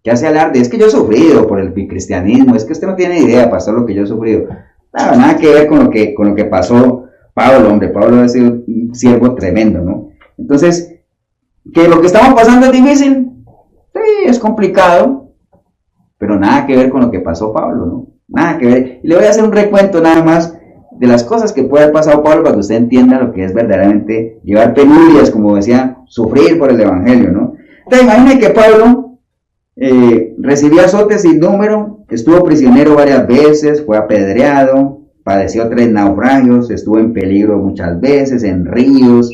que hace alarde, es que yo he sufrido por el cristianismo, es que usted no tiene idea, pastor, lo que yo he sufrido. Nada que ver con lo que pasó Pablo, hombre. Pablo ha sido un siervo tremendo, ¿no? Entonces, que lo que estamos pasando es difícil, sí, es complicado, pero nada que ver con lo que pasó Pablo, ¿no? Nada que ver. Y le voy a hacer un recuento nada más de las cosas que puede haber pasado Pablo para que usted entienda lo que es verdaderamente llevar penurias, como decía, sufrir por el evangelio, ¿no? Entonces imaginen que Pablo recibió azotes sin número, estuvo prisionero varias veces, fue apedreado, padeció 3 naufragios, estuvo en peligro muchas veces, en ríos,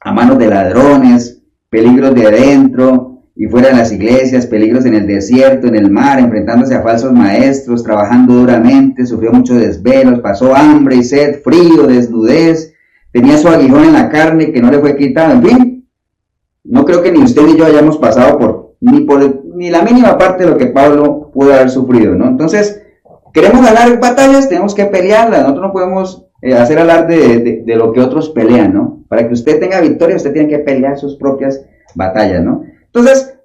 a manos de ladrones, peligros de adentro y fuera de las iglesias, peligros en el desierto, en el mar, enfrentándose a falsos maestros, trabajando duramente, sufrió muchos desvelos, pasó hambre y sed, frío, desnudez, tenía su aguijón en la carne que no le fue quitado, en fin. no creo que ni usted ni yo hayamos pasado ni la mínima parte de lo que Pablo pudo haber sufrido, ¿no? Entonces, queremos ganar batallas, tenemos que pelearlas, nosotros no podemos hacer hablar de lo que otros pelean, ¿no? Para que usted tenga victoria, usted tiene que pelear sus propias batallas, ¿no? Entonces,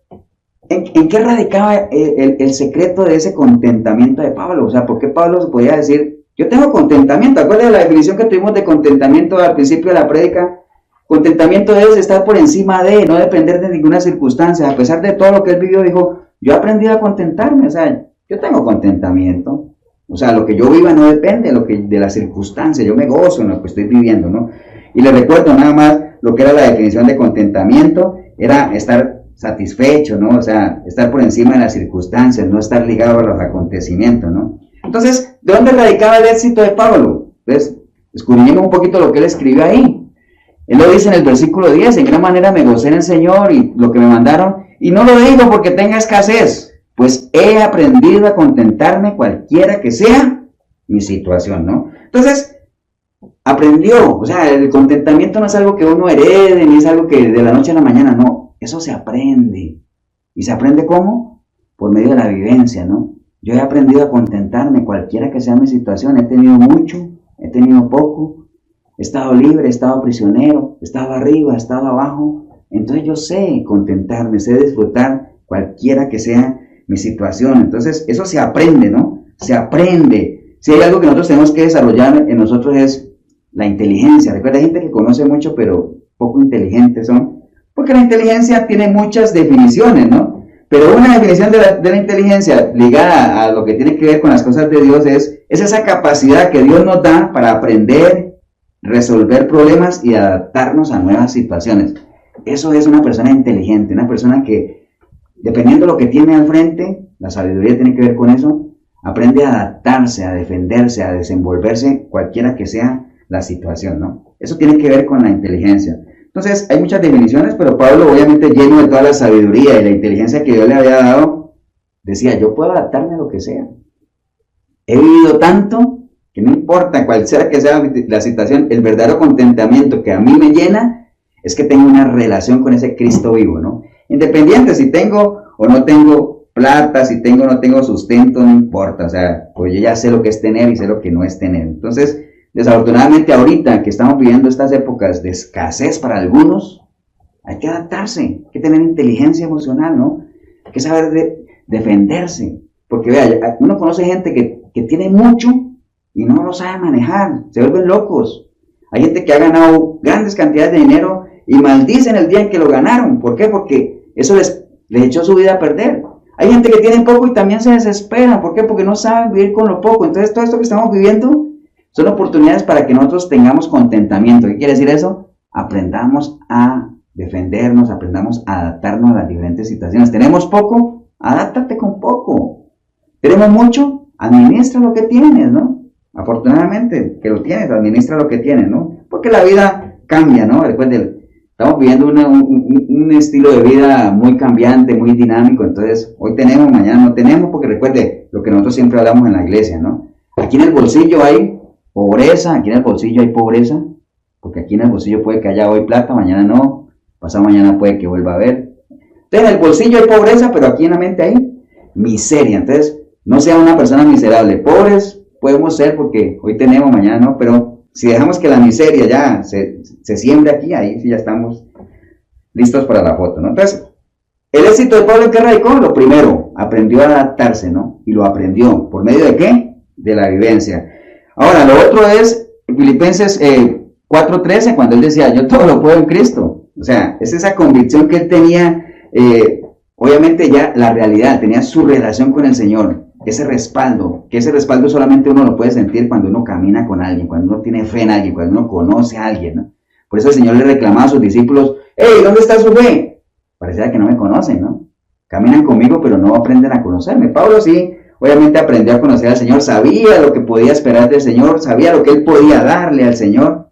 ¿en qué radicaba el secreto de ese contentamiento de Pablo? O sea, ¿por qué Pablo se podía decir, yo tengo contentamiento? Acuérdense de la definición que tuvimos de contentamiento al principio de la prédica. Contentamiento es estar por encima de, no depender de ninguna circunstancia. A pesar de todo lo que él vivió, dijo, yo he aprendido a contentarme, o sea, yo tengo contentamiento. O sea, lo que yo viva no depende de la circunstancia, yo me gozo en lo que estoy viviendo, ¿no? Y le recuerdo nada más lo que era la definición de contentamiento, era estar satisfecho, ¿no? O sea, estar por encima de las circunstancias, no estar ligado a los acontecimientos, ¿no? Entonces, ¿de dónde radicaba el éxito de Pablo? Pues, escudriñemos un poquito lo que él escribió ahí. Él lo dice en el versículo 10, en gran manera me gocé en el Señor y lo que me mandaron, y no lo digo porque tenga escasez, pues he aprendido a contentarme cualquiera que sea mi situación, ¿no? Entonces, aprendió, o sea, el contentamiento no es algo que uno herede, ni es algo que de la noche a la mañana, no, eso se aprende. ¿Y se aprende cómo? Por medio de la vivencia, ¿no? Yo he aprendido a contentarme cualquiera que sea mi situación, he tenido mucho, he tenido poco, he estado libre, he estado prisionero, he estado arriba, he estado abajo, entonces yo sé contentarme, sé disfrutar cualquiera que sea mi situación. Entonces eso se aprende, ¿no? Se aprende. Si hay algo que nosotros tenemos que desarrollar en nosotros es la inteligencia. Recuerda, hay gente que conoce mucho pero poco inteligentes son, porque la inteligencia tiene muchas definiciones, ¿no? Pero una definición de la inteligencia ligada a lo que tiene que ver con las cosas de Dios es esa capacidad que Dios nos da para aprender, resolver problemas y adaptarnos a nuevas situaciones. Eso es una persona inteligente, una persona que, dependiendo de lo que tiene al frente, la sabiduría tiene que ver con eso, aprende a adaptarse, a defenderse, a desenvolverse, cualquiera que sea la situación, ¿no? Eso tiene que ver con la inteligencia. Entonces, hay muchas definiciones, pero Pablo, obviamente lleno de toda la sabiduría y la inteligencia que Dios le había dado, decía, yo puedo adaptarme a lo que sea. He vivido tanto que no importa cuál sea que sea la situación, el verdadero contentamiento que a mí me llena es que tengo una relación con ese Cristo vivo, ¿no? Independiente si tengo o no tengo plata, si tengo o no tengo sustento, no importa, o sea, pues yo ya sé lo que es tener y sé lo que no es tener. Entonces, desafortunadamente ahorita que estamos viviendo estas épocas de escasez para algunos, hay que adaptarse, hay que tener inteligencia emocional, ¿no? Hay que saber defenderse, porque vea, uno conoce gente que tiene mucho y no lo sabe manejar, se vuelven locos. Hay gente que ha ganado grandes cantidades de dinero y maldicen el día en que lo ganaron. ¿Por qué? Porque eso les echó su vida a perder. Hay gente que tiene poco y también se desespera. ¿Por qué? Porque no saben vivir con lo poco. Entonces todo esto que estamos viviendo son oportunidades para que nosotros tengamos contentamiento. ¿Qué quiere decir eso? Aprendamos a defendernos, aprendamos a adaptarnos a las diferentes situaciones. ¿Tenemos poco? Adáptate con poco. ¿Tenemos mucho? Administra lo que tienes, ¿no? Afortunadamente que lo tienes, administra lo que tienes, ¿no? Porque la vida cambia, ¿no? Recuerden, estamos viviendo un estilo de vida muy cambiante, muy dinámico. Entonces, hoy tenemos, mañana no tenemos, porque recuerde lo que nosotros siempre hablamos en la iglesia, ¿no? Aquí en el bolsillo hay pobreza, aquí en el bolsillo hay pobreza, porque aquí en el bolsillo puede que haya hoy plata, mañana no, pasado mañana puede que vuelva a haber. Entonces, en el bolsillo hay pobreza, pero aquí en la mente hay miseria. Entonces, no sea una persona miserable. Pobres podemos ser porque hoy tenemos, mañana no, pero si dejamos que la miseria ya se siembre aquí, ahí sí ya estamos listos para la foto, ¿no? Entonces, el éxito de Pablo, ¿en qué radicó? Lo primero, aprendió a adaptarse, ¿no? Y lo aprendió. ¿Por medio de qué? De la vivencia. Ahora, lo otro es Filipenses 4:13, cuando él decía, yo todo lo puedo en Cristo. O sea, es esa convicción que él tenía, obviamente ya la realidad, tenía su relación con el Señor. Ese respaldo, que ese respaldo solamente uno lo puede sentir cuando uno camina con alguien, cuando uno tiene fe en alguien, cuando uno conoce a alguien, ¿no? Por eso el Señor le reclamaba a sus discípulos, ¡hey! ¿Dónde está su fe? Parecía que no me conocen, ¿no? Caminan conmigo, pero no aprenden a conocerme. Pablo sí, obviamente aprendió a conocer al Señor, sabía lo que podía esperar del Señor, sabía lo que él podía darle al Señor,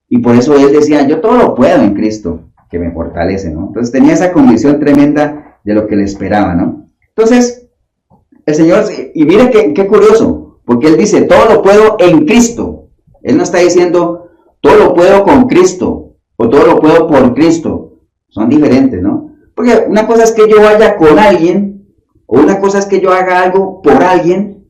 y por eso él decía, yo todo lo puedo en Cristo, que me fortalece, ¿no? Entonces tenía esa convicción tremenda de lo que le esperaba, ¿no? Entonces, el Señor, y mire qué curioso, porque Él dice, todo lo puedo en Cristo. Él no está diciendo, todo lo puedo con Cristo, o todo lo puedo por Cristo. son diferentes, ¿no? Porque una cosa es que yo vaya con alguien, o una cosa es que yo haga algo por alguien,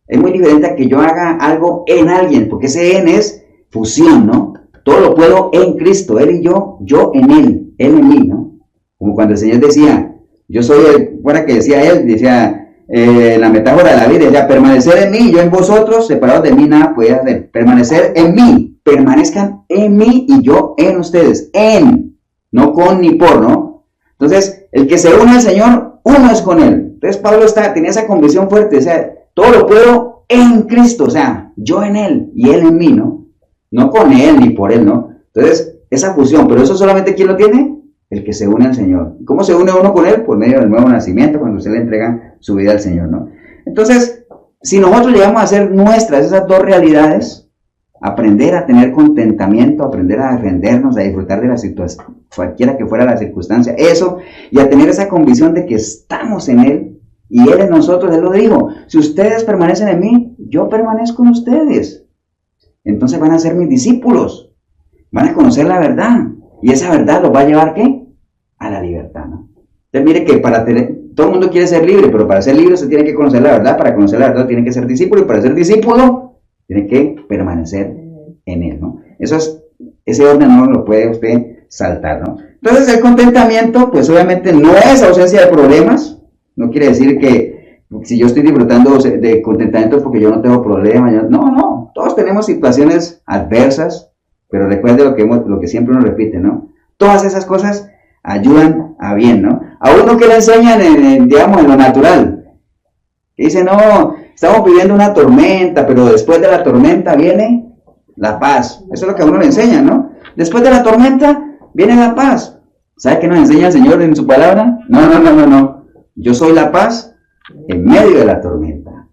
es muy diferente a que yo haga algo en alguien, porque ese en es fusión, ¿no? Todo lo puedo en Cristo, Él y yo en Él en mí, ¿no? Como cuando el Señor decía, yo soy el, fuera que decía Él, decía, la metáfora de la vida, decía, permanecer en mí, yo en vosotros, separados de mí nada puede hacer, permanecer en mí, permanezcan en mí y yo en ustedes, en, no con ni por, ¿no? Entonces, el que se une al Señor, uno es con Él. Entonces Pablo tenía esa convicción fuerte, o sea, todo lo puedo en Cristo, o sea, yo en Él y Él en mí, ¿no? No con Él ni por Él, ¿no? Entonces, esa fusión, pero eso solamente ¿quién lo tiene? El que se une al Señor. ¿Cómo se une uno con Él? Por medio del nuevo nacimiento, cuando usted le entrega su vida al Señor, ¿no? Entonces, si nosotros llegamos a hacer nuestras esas dos realidades, aprender a tener contentamiento, aprender a defendernos, a disfrutar de la situación, cualquiera que fuera la circunstancia, eso, y a tener esa convicción de que estamos en Él y Él en nosotros. Él lo dijo, si ustedes permanecen en mí, yo permanezco en ustedes. Entonces van a ser mis discípulos, van a conocer la verdad, y esa verdad los va a llevar, ¿qué? A la libertad, ¿no? Entonces mire que todo el mundo quiere ser libre, pero para ser libre se tiene que conocer la verdad, para conocer la verdad tiene que ser discípulo, y para ser discípulo tiene que permanecer en Él, ¿no? Ese orden no lo puede usted saltar, ¿no? Entonces el contentamiento, pues obviamente no es ausencia de problemas, no quiere decir que si yo estoy disfrutando de contentamiento porque yo no tengo problemas, no, todos tenemos situaciones adversas, pero recuerde lo que siempre uno repite, ¿no? Todas esas cosas ayudan a bien, ¿no? A uno que le enseñan, digamos, en lo natural, que dice, no, estamos viviendo una tormenta, pero después de la tormenta viene la paz. Eso es lo que a uno le enseñan, ¿no? Después de la tormenta viene la paz. ¿Sabe qué nos enseña el Señor en su palabra? No. Yo soy la paz en medio de la tormenta.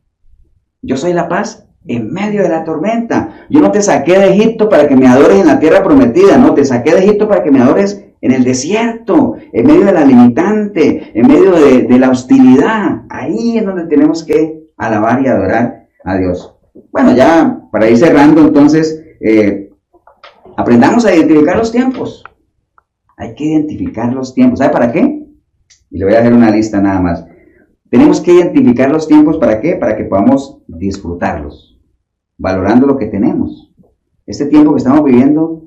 Yo soy la paz en medio de la tormenta. Yo no te saqué de Egipto para que me adores en la tierra prometida, no, te saqué de Egipto para que me adores en el desierto, en medio de la limitante, en medio de la hostilidad. Ahí es donde tenemos que alabar y adorar a Dios. Bueno, ya para ir cerrando, entonces, aprendamos a identificar los tiempos. Hay que identificar los tiempos. ¿Sabe para qué? Y le voy a hacer una lista nada más. Tenemos que identificar los tiempos, ¿para qué? Para que podamos disfrutarlos, valorando lo que tenemos. Este tiempo que estamos viviendo,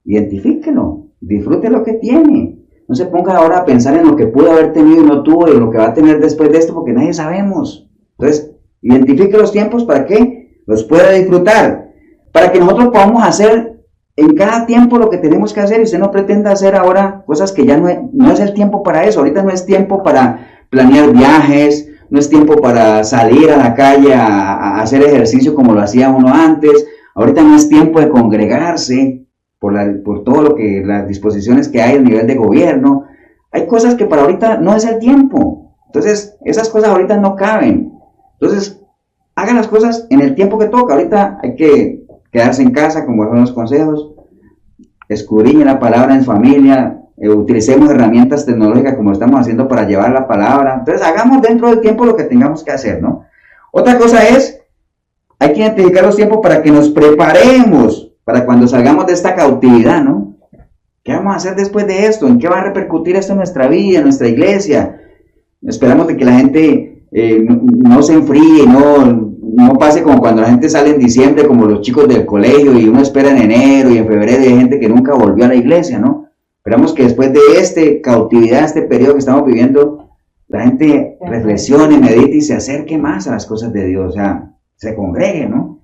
identifíquelo, disfrute lo que tiene. No se ponga ahora a pensar en lo que pudo haber tenido y no tuvo, y en lo que va a tener después de esto, porque nadie sabemos. Entonces, identifique los tiempos para que los pueda disfrutar, para que nosotros podamos hacer en cada tiempo lo que tenemos que hacer, y usted no pretenda hacer ahora cosas que ya no es el tiempo para eso. Ahorita no es tiempo para planear viajes, no es tiempo para salir a la calle a hacer ejercicio como lo hacía uno antes. Ahorita no es tiempo de congregarse por todo lo que las disposiciones que hay a nivel de gobierno. Hay cosas que para ahorita no es el tiempo. Entonces, esas cosas ahorita no caben. Entonces, hagan las cosas en el tiempo que toca. Ahorita hay que quedarse en casa, como son los consejos. Escudriñe la palabra en familia. Utilicemos herramientas tecnológicas como estamos haciendo para llevar la palabra. Entonces, hagamos dentro del tiempo lo que tengamos que hacer, ¿no? Otra cosa es, hay que identificar los tiempos para que nos preparemos para cuando salgamos de esta cautividad, ¿no? ¿Qué vamos a hacer después de esto? ¿En qué va a repercutir esto en nuestra vida, en nuestra iglesia? Esperamos de que la gente no se enfríe, no pase como cuando la gente sale en diciembre, como los chicos del colegio, y uno espera en enero y en febrero, y hay gente que nunca volvió a la iglesia, ¿no? Esperamos que después de esta cautividad, este periodo que estamos viviendo, la gente reflexione, medite y se acerque más a las cosas de Dios, o sea, se congregue, ¿no?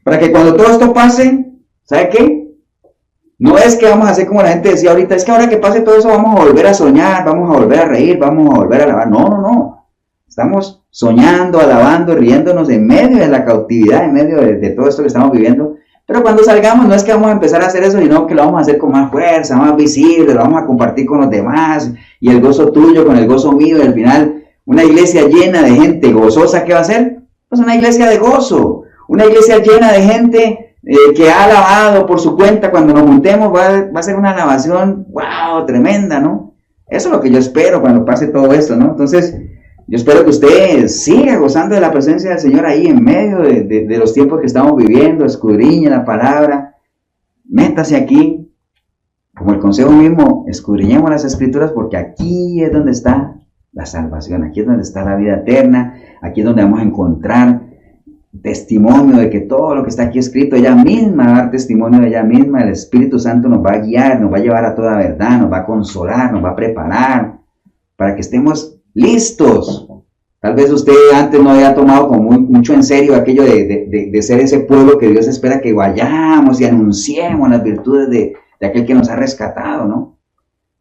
Para que cuando todo esto pase, ¿sabe qué? No es que vamos a hacer como la gente decía ahorita, es que ahora que pase todo eso vamos a volver a soñar, vamos a volver a reír, vamos a volver a alabar. No. Estamos soñando, alabando, riéndonos en medio de la cautividad, en medio de todo esto que estamos viviendo. Pero cuando salgamos no es que vamos a empezar a hacer eso, sino que lo vamos a hacer con más fuerza, más visible, lo vamos a compartir con los demás, y el gozo tuyo con el gozo mío, y al final una iglesia llena de gente gozosa, ¿qué va a ser? Pues una iglesia de gozo, una iglesia llena de gente que ha alabado por su cuenta. Cuando nos juntemos va a ser una alabación, wow, tremenda, ¿no? Eso es lo que yo espero cuando pase todo esto, ¿no? Entonces, yo espero que usted siga gozando de la presencia del Señor ahí en medio de los tiempos que estamos viviendo. Escudriñe la palabra, métase aquí, como el consejo mismo, escudriñemos las Escrituras porque aquí es donde está la salvación, aquí es donde está la vida eterna, aquí es donde vamos a encontrar testimonio de que todo lo que está aquí escrito, ella misma va a dar testimonio de ella misma, el Espíritu Santo nos va a guiar, nos va a llevar a toda verdad, nos va a consolar, nos va a preparar para que estemos listos. Tal vez usted antes no haya tomado como mucho en serio aquello de ser ese pueblo que Dios espera que vayamos y anunciemos las virtudes de aquel que nos ha rescatado, ¿no?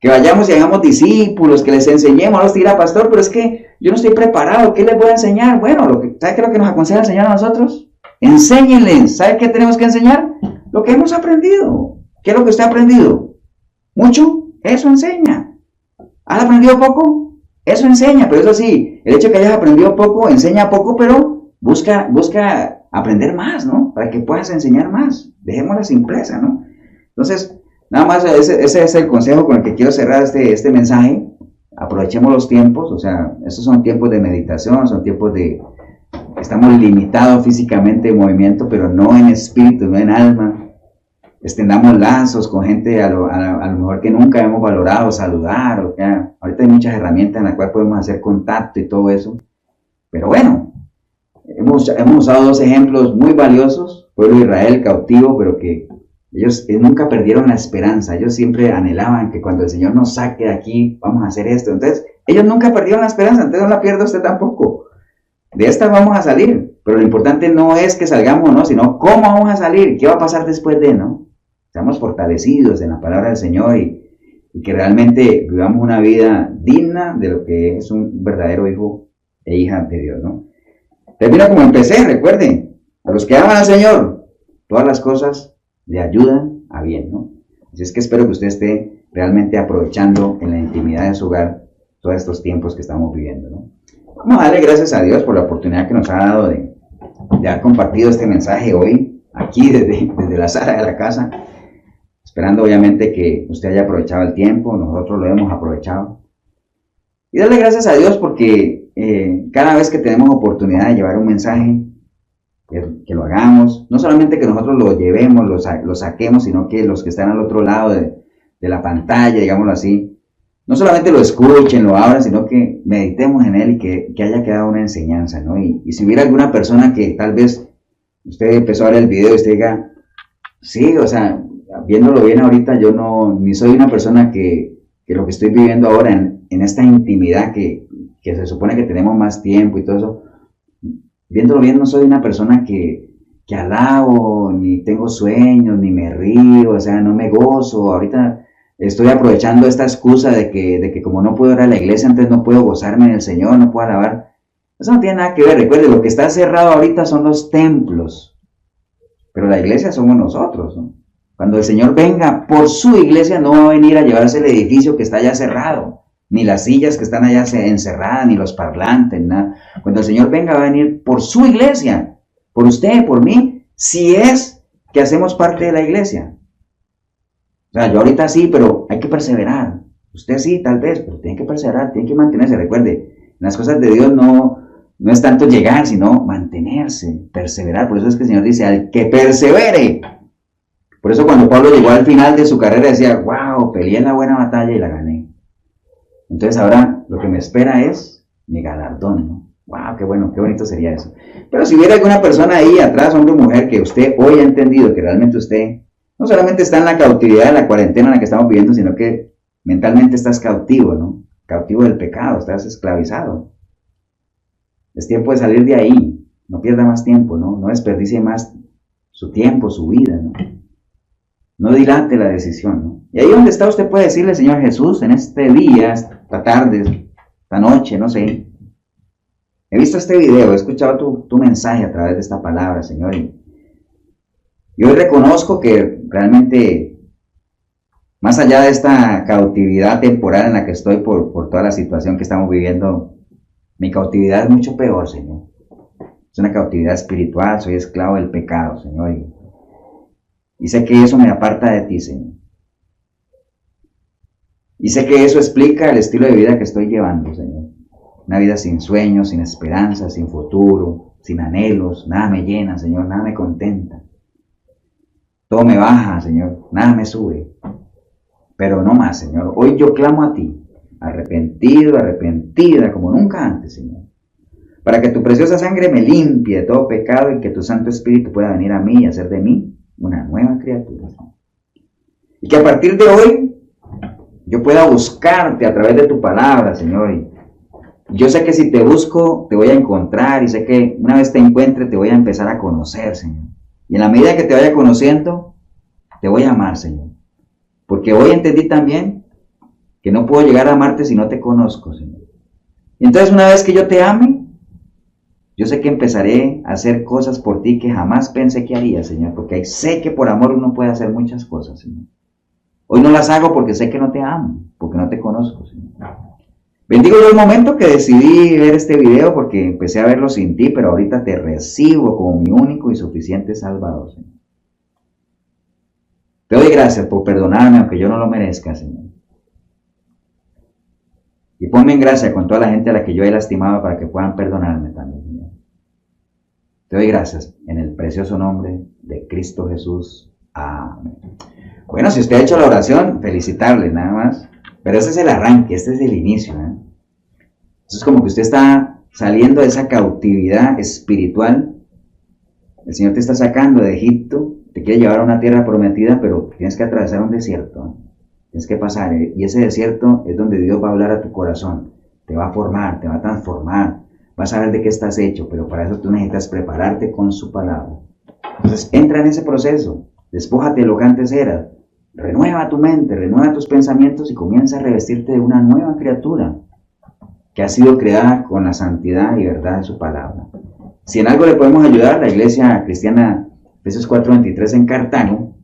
Que vayamos y hagamos discípulos, que les enseñemos. Ahora dirá, pastor, pero es que yo no estoy preparado, ¿qué les voy a enseñar? Bueno, ¿sabe qué es lo que nos aconseja el Señor a nosotros? Enséñenles. ¿Sabe qué tenemos que enseñar? Lo que hemos aprendido. ¿Qué es lo que usted ha aprendido? ¿Mucho? Eso enseña. ¿Has aprendido poco? Eso enseña, pero eso sí, el hecho de que hayas aprendido poco, enseña poco, pero busca aprender más, ¿no? Para que puedas enseñar más. Dejemos la simpleza, ¿no? Entonces, nada más ese es el consejo con el que quiero cerrar este mensaje. Aprovechemos los tiempos, o sea, estos son tiempos de meditación, son tiempos de... Estamos limitados físicamente en movimiento, pero no en espíritu, no en alma. Extendamos lazos con gente a lo mejor que nunca hemos valorado, saludar, o sea, ahorita hay muchas herramientas en las cuales podemos hacer contacto y todo eso, pero bueno, hemos usado dos ejemplos muy valiosos, pueblo de Israel cautivo, pero que ellos nunca perdieron la esperanza, ellos siempre anhelaban que cuando el Señor nos saque de aquí, vamos a hacer esto, entonces ellos nunca perdieron la esperanza, entonces no la pierda usted tampoco, de esta vamos a salir, pero lo importante no es que salgamos o no, sino cómo vamos a salir, qué va a pasar después de, ¿no? Estamos fortalecidos en la palabra del Señor y que realmente vivamos una vida digna de lo que es un verdadero hijo e hija de Dios, ¿no? Termino como empecé, recuerden, a los que aman al Señor, todas las cosas le ayudan a bien, ¿no? Así es que espero que usted esté realmente aprovechando en la intimidad de su hogar todos estos tiempos que estamos viviendo, ¿no? Vamos a darle gracias a Dios por la oportunidad que nos ha dado de haber compartido este mensaje hoy, aquí desde la sala de la casa. Esperando obviamente que usted haya aprovechado el tiempo, nosotros lo hemos aprovechado. Y darle gracias a Dios porque cada vez que tenemos oportunidad de llevar un mensaje, que lo hagamos, no solamente que nosotros lo llevemos, lo saquemos, sino que los que están al otro lado de la pantalla, digámoslo así, no solamente lo escuchen, lo abran, sino que meditemos en él y que haya quedado una enseñanza, ¿no? Y si hubiera alguna persona que tal vez usted empezó a ver el video y usted diga, sí, o sea, viéndolo bien ahorita, yo ni soy una persona que lo que estoy viviendo ahora en esta intimidad que se supone que tenemos más tiempo y todo eso, viéndolo bien, no soy una persona que alabo, ni tengo sueños, ni me río, o sea, no me gozo. Ahorita estoy aprovechando esta excusa de que como no puedo ir a la iglesia, entonces no puedo gozarme en el Señor, no puedo alabar. Eso no tiene nada que ver. Recuerde, lo que está cerrado ahorita son los templos, pero la iglesia somos nosotros, ¿no? Cuando el Señor venga por su iglesia, no va a venir a llevarse el edificio que está ya cerrado, ni las sillas que están allá encerradas, ni los parlantes, nada. Cuando el Señor venga, va a venir por su iglesia, por usted, por mí, si es que hacemos parte de la iglesia. O sea, yo ahorita sí, pero hay que perseverar. Usted sí, tal vez, pero tiene que perseverar, tiene que mantenerse. Recuerde, las cosas de Dios no es tanto llegar, sino mantenerse, perseverar. Por eso es que el Señor dice, al que persevere. Por eso cuando Pablo llegó al final de su carrera decía, wow, peleé la buena batalla y la gané. Entonces ahora lo que me espera es mi galardón, ¿no? Wow, qué bueno, qué bonito sería eso. Pero si hubiera alguna persona ahí atrás, hombre o mujer, que usted hoy ha entendido que realmente usted no solamente está en la cautividad de la cuarentena en la que estamos viviendo, sino que mentalmente estás cautivo, ¿no? Cautivo del pecado, estás esclavizado. Es tiempo de salir de ahí, no pierda más tiempo, ¿no? No desperdicie más su tiempo, su vida, ¿no? No dilate la decisión, ¿no? Y ahí donde está usted puede decirle, Señor Jesús, en este día, esta tarde, esta noche, no sé, he visto este video, he escuchado tu mensaje a través de esta palabra, Señor, y hoy reconozco que realmente, más allá de esta cautividad temporal en la que estoy por toda la situación que estamos viviendo, mi cautividad es mucho peor, Señor. Es una cautividad espiritual, soy esclavo del pecado, Señor, y sé que eso me aparta de ti, Señor. Y sé que eso explica el estilo de vida que estoy llevando, Señor. Una vida sin sueños, sin esperanza, sin futuro, sin anhelos. Nada me llena, Señor, nada me contenta. Todo me baja, Señor, nada me sube. pero no más, Señor. Hoy yo clamo a ti, arrepentido, arrepentida, como nunca antes, Señor, para que tu preciosa sangre me limpie de todo pecado y que tu Santo Espíritu pueda venir a mí y hacer de mí una nueva criatura. Y que a partir de hoy yo pueda buscarte a través de tu palabra, Señor. Y yo sé que si te busco, te voy a encontrar, y sé que una vez te encuentre, te voy a empezar a conocer, Señor. Y en la medida que te vaya conociendo, te voy a amar, Señor. Porque hoy entendí también que no puedo llegar a amarte si no te conozco, Señor. Y entonces una vez que yo te ame, yo sé que empezaré a hacer cosas por ti que jamás pensé que haría, Señor. Porque sé que por amor uno puede hacer muchas cosas, Señor. Hoy no las hago porque sé que no te amo, porque no te conozco, Señor. Bendigo yo el momento que decidí ver este video porque empecé a verlo sin ti, pero ahorita te recibo como mi único y suficiente Salvador, Señor. Te doy gracias por perdonarme aunque yo no lo merezca, Señor. Y ponme en gracia con toda la gente a la que yo he lastimado para que puedan perdonarme también, Señor. Te doy gracias en el precioso nombre de Cristo Jesús. Amén. Bueno, si usted ha hecho la oración, felicitarle nada más. Pero este es el arranque, este es el inicio, ¿eh? Eso es como que usted está saliendo de esa cautividad espiritual. El Señor te está sacando de Egipto, te quiere llevar a una tierra prometida, pero tienes que atravesar un desierto, ¿eh? Tienes que pasar, y ese desierto es donde Dios va a hablar a tu corazón. Te va a formar, te va a transformar. Vas a ver de qué estás hecho, pero para eso tú necesitas prepararte con su palabra. Entonces entra en ese proceso, despójate de lo que antes eras. Renueva tu mente, renueva tus pensamientos y comienza a revestirte de una nueva criatura que ha sido creada con la santidad y verdad de su palabra. Si en algo le podemos ayudar, la iglesia cristiana Efesios 4:23 en Cartago,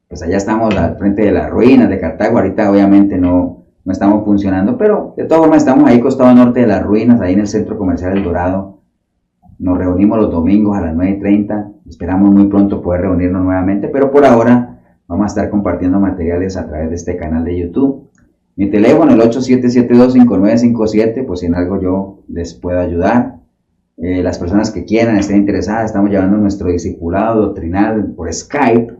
pues allá estamos al frente de las ruinas de Cartago. Ahorita obviamente no estamos funcionando, pero de todas formas estamos ahí costado norte de las ruinas, ahí en el centro comercial El Dorado. Nos reunimos los domingos a las 9:30, esperamos muy pronto poder reunirnos nuevamente, pero por ahora vamos a estar compartiendo materiales a través de este canal de YouTube. Mi teléfono, el 8772-5957, pues si en algo yo les puedo ayudar. Las personas que quieran, estén interesadas, estamos llevando nuestro discipulado doctrinal por Skype.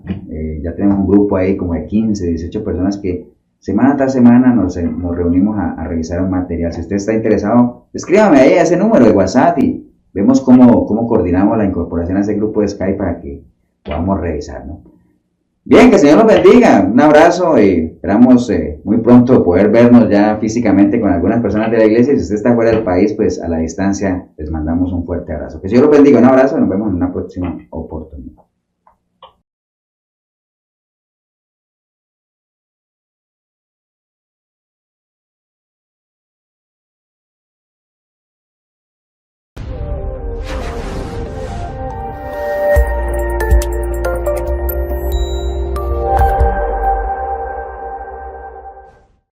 Ya tenemos un grupo ahí como de 15, 18 personas que semana tras semana nos reunimos a revisar un material. Si usted está interesado, escríbame ahí a ese número de WhatsApp y vemos cómo coordinamos la incorporación a ese grupo de Skype para que podamos revisar, ¿no? Bien, que el Señor los bendiga, un abrazo y esperamos muy pronto poder vernos ya físicamente con algunas personas de la iglesia. Y si usted está fuera del país, pues a la distancia les mandamos un fuerte abrazo. Que el Señor los bendiga, un abrazo y nos vemos en una próxima oportunidad.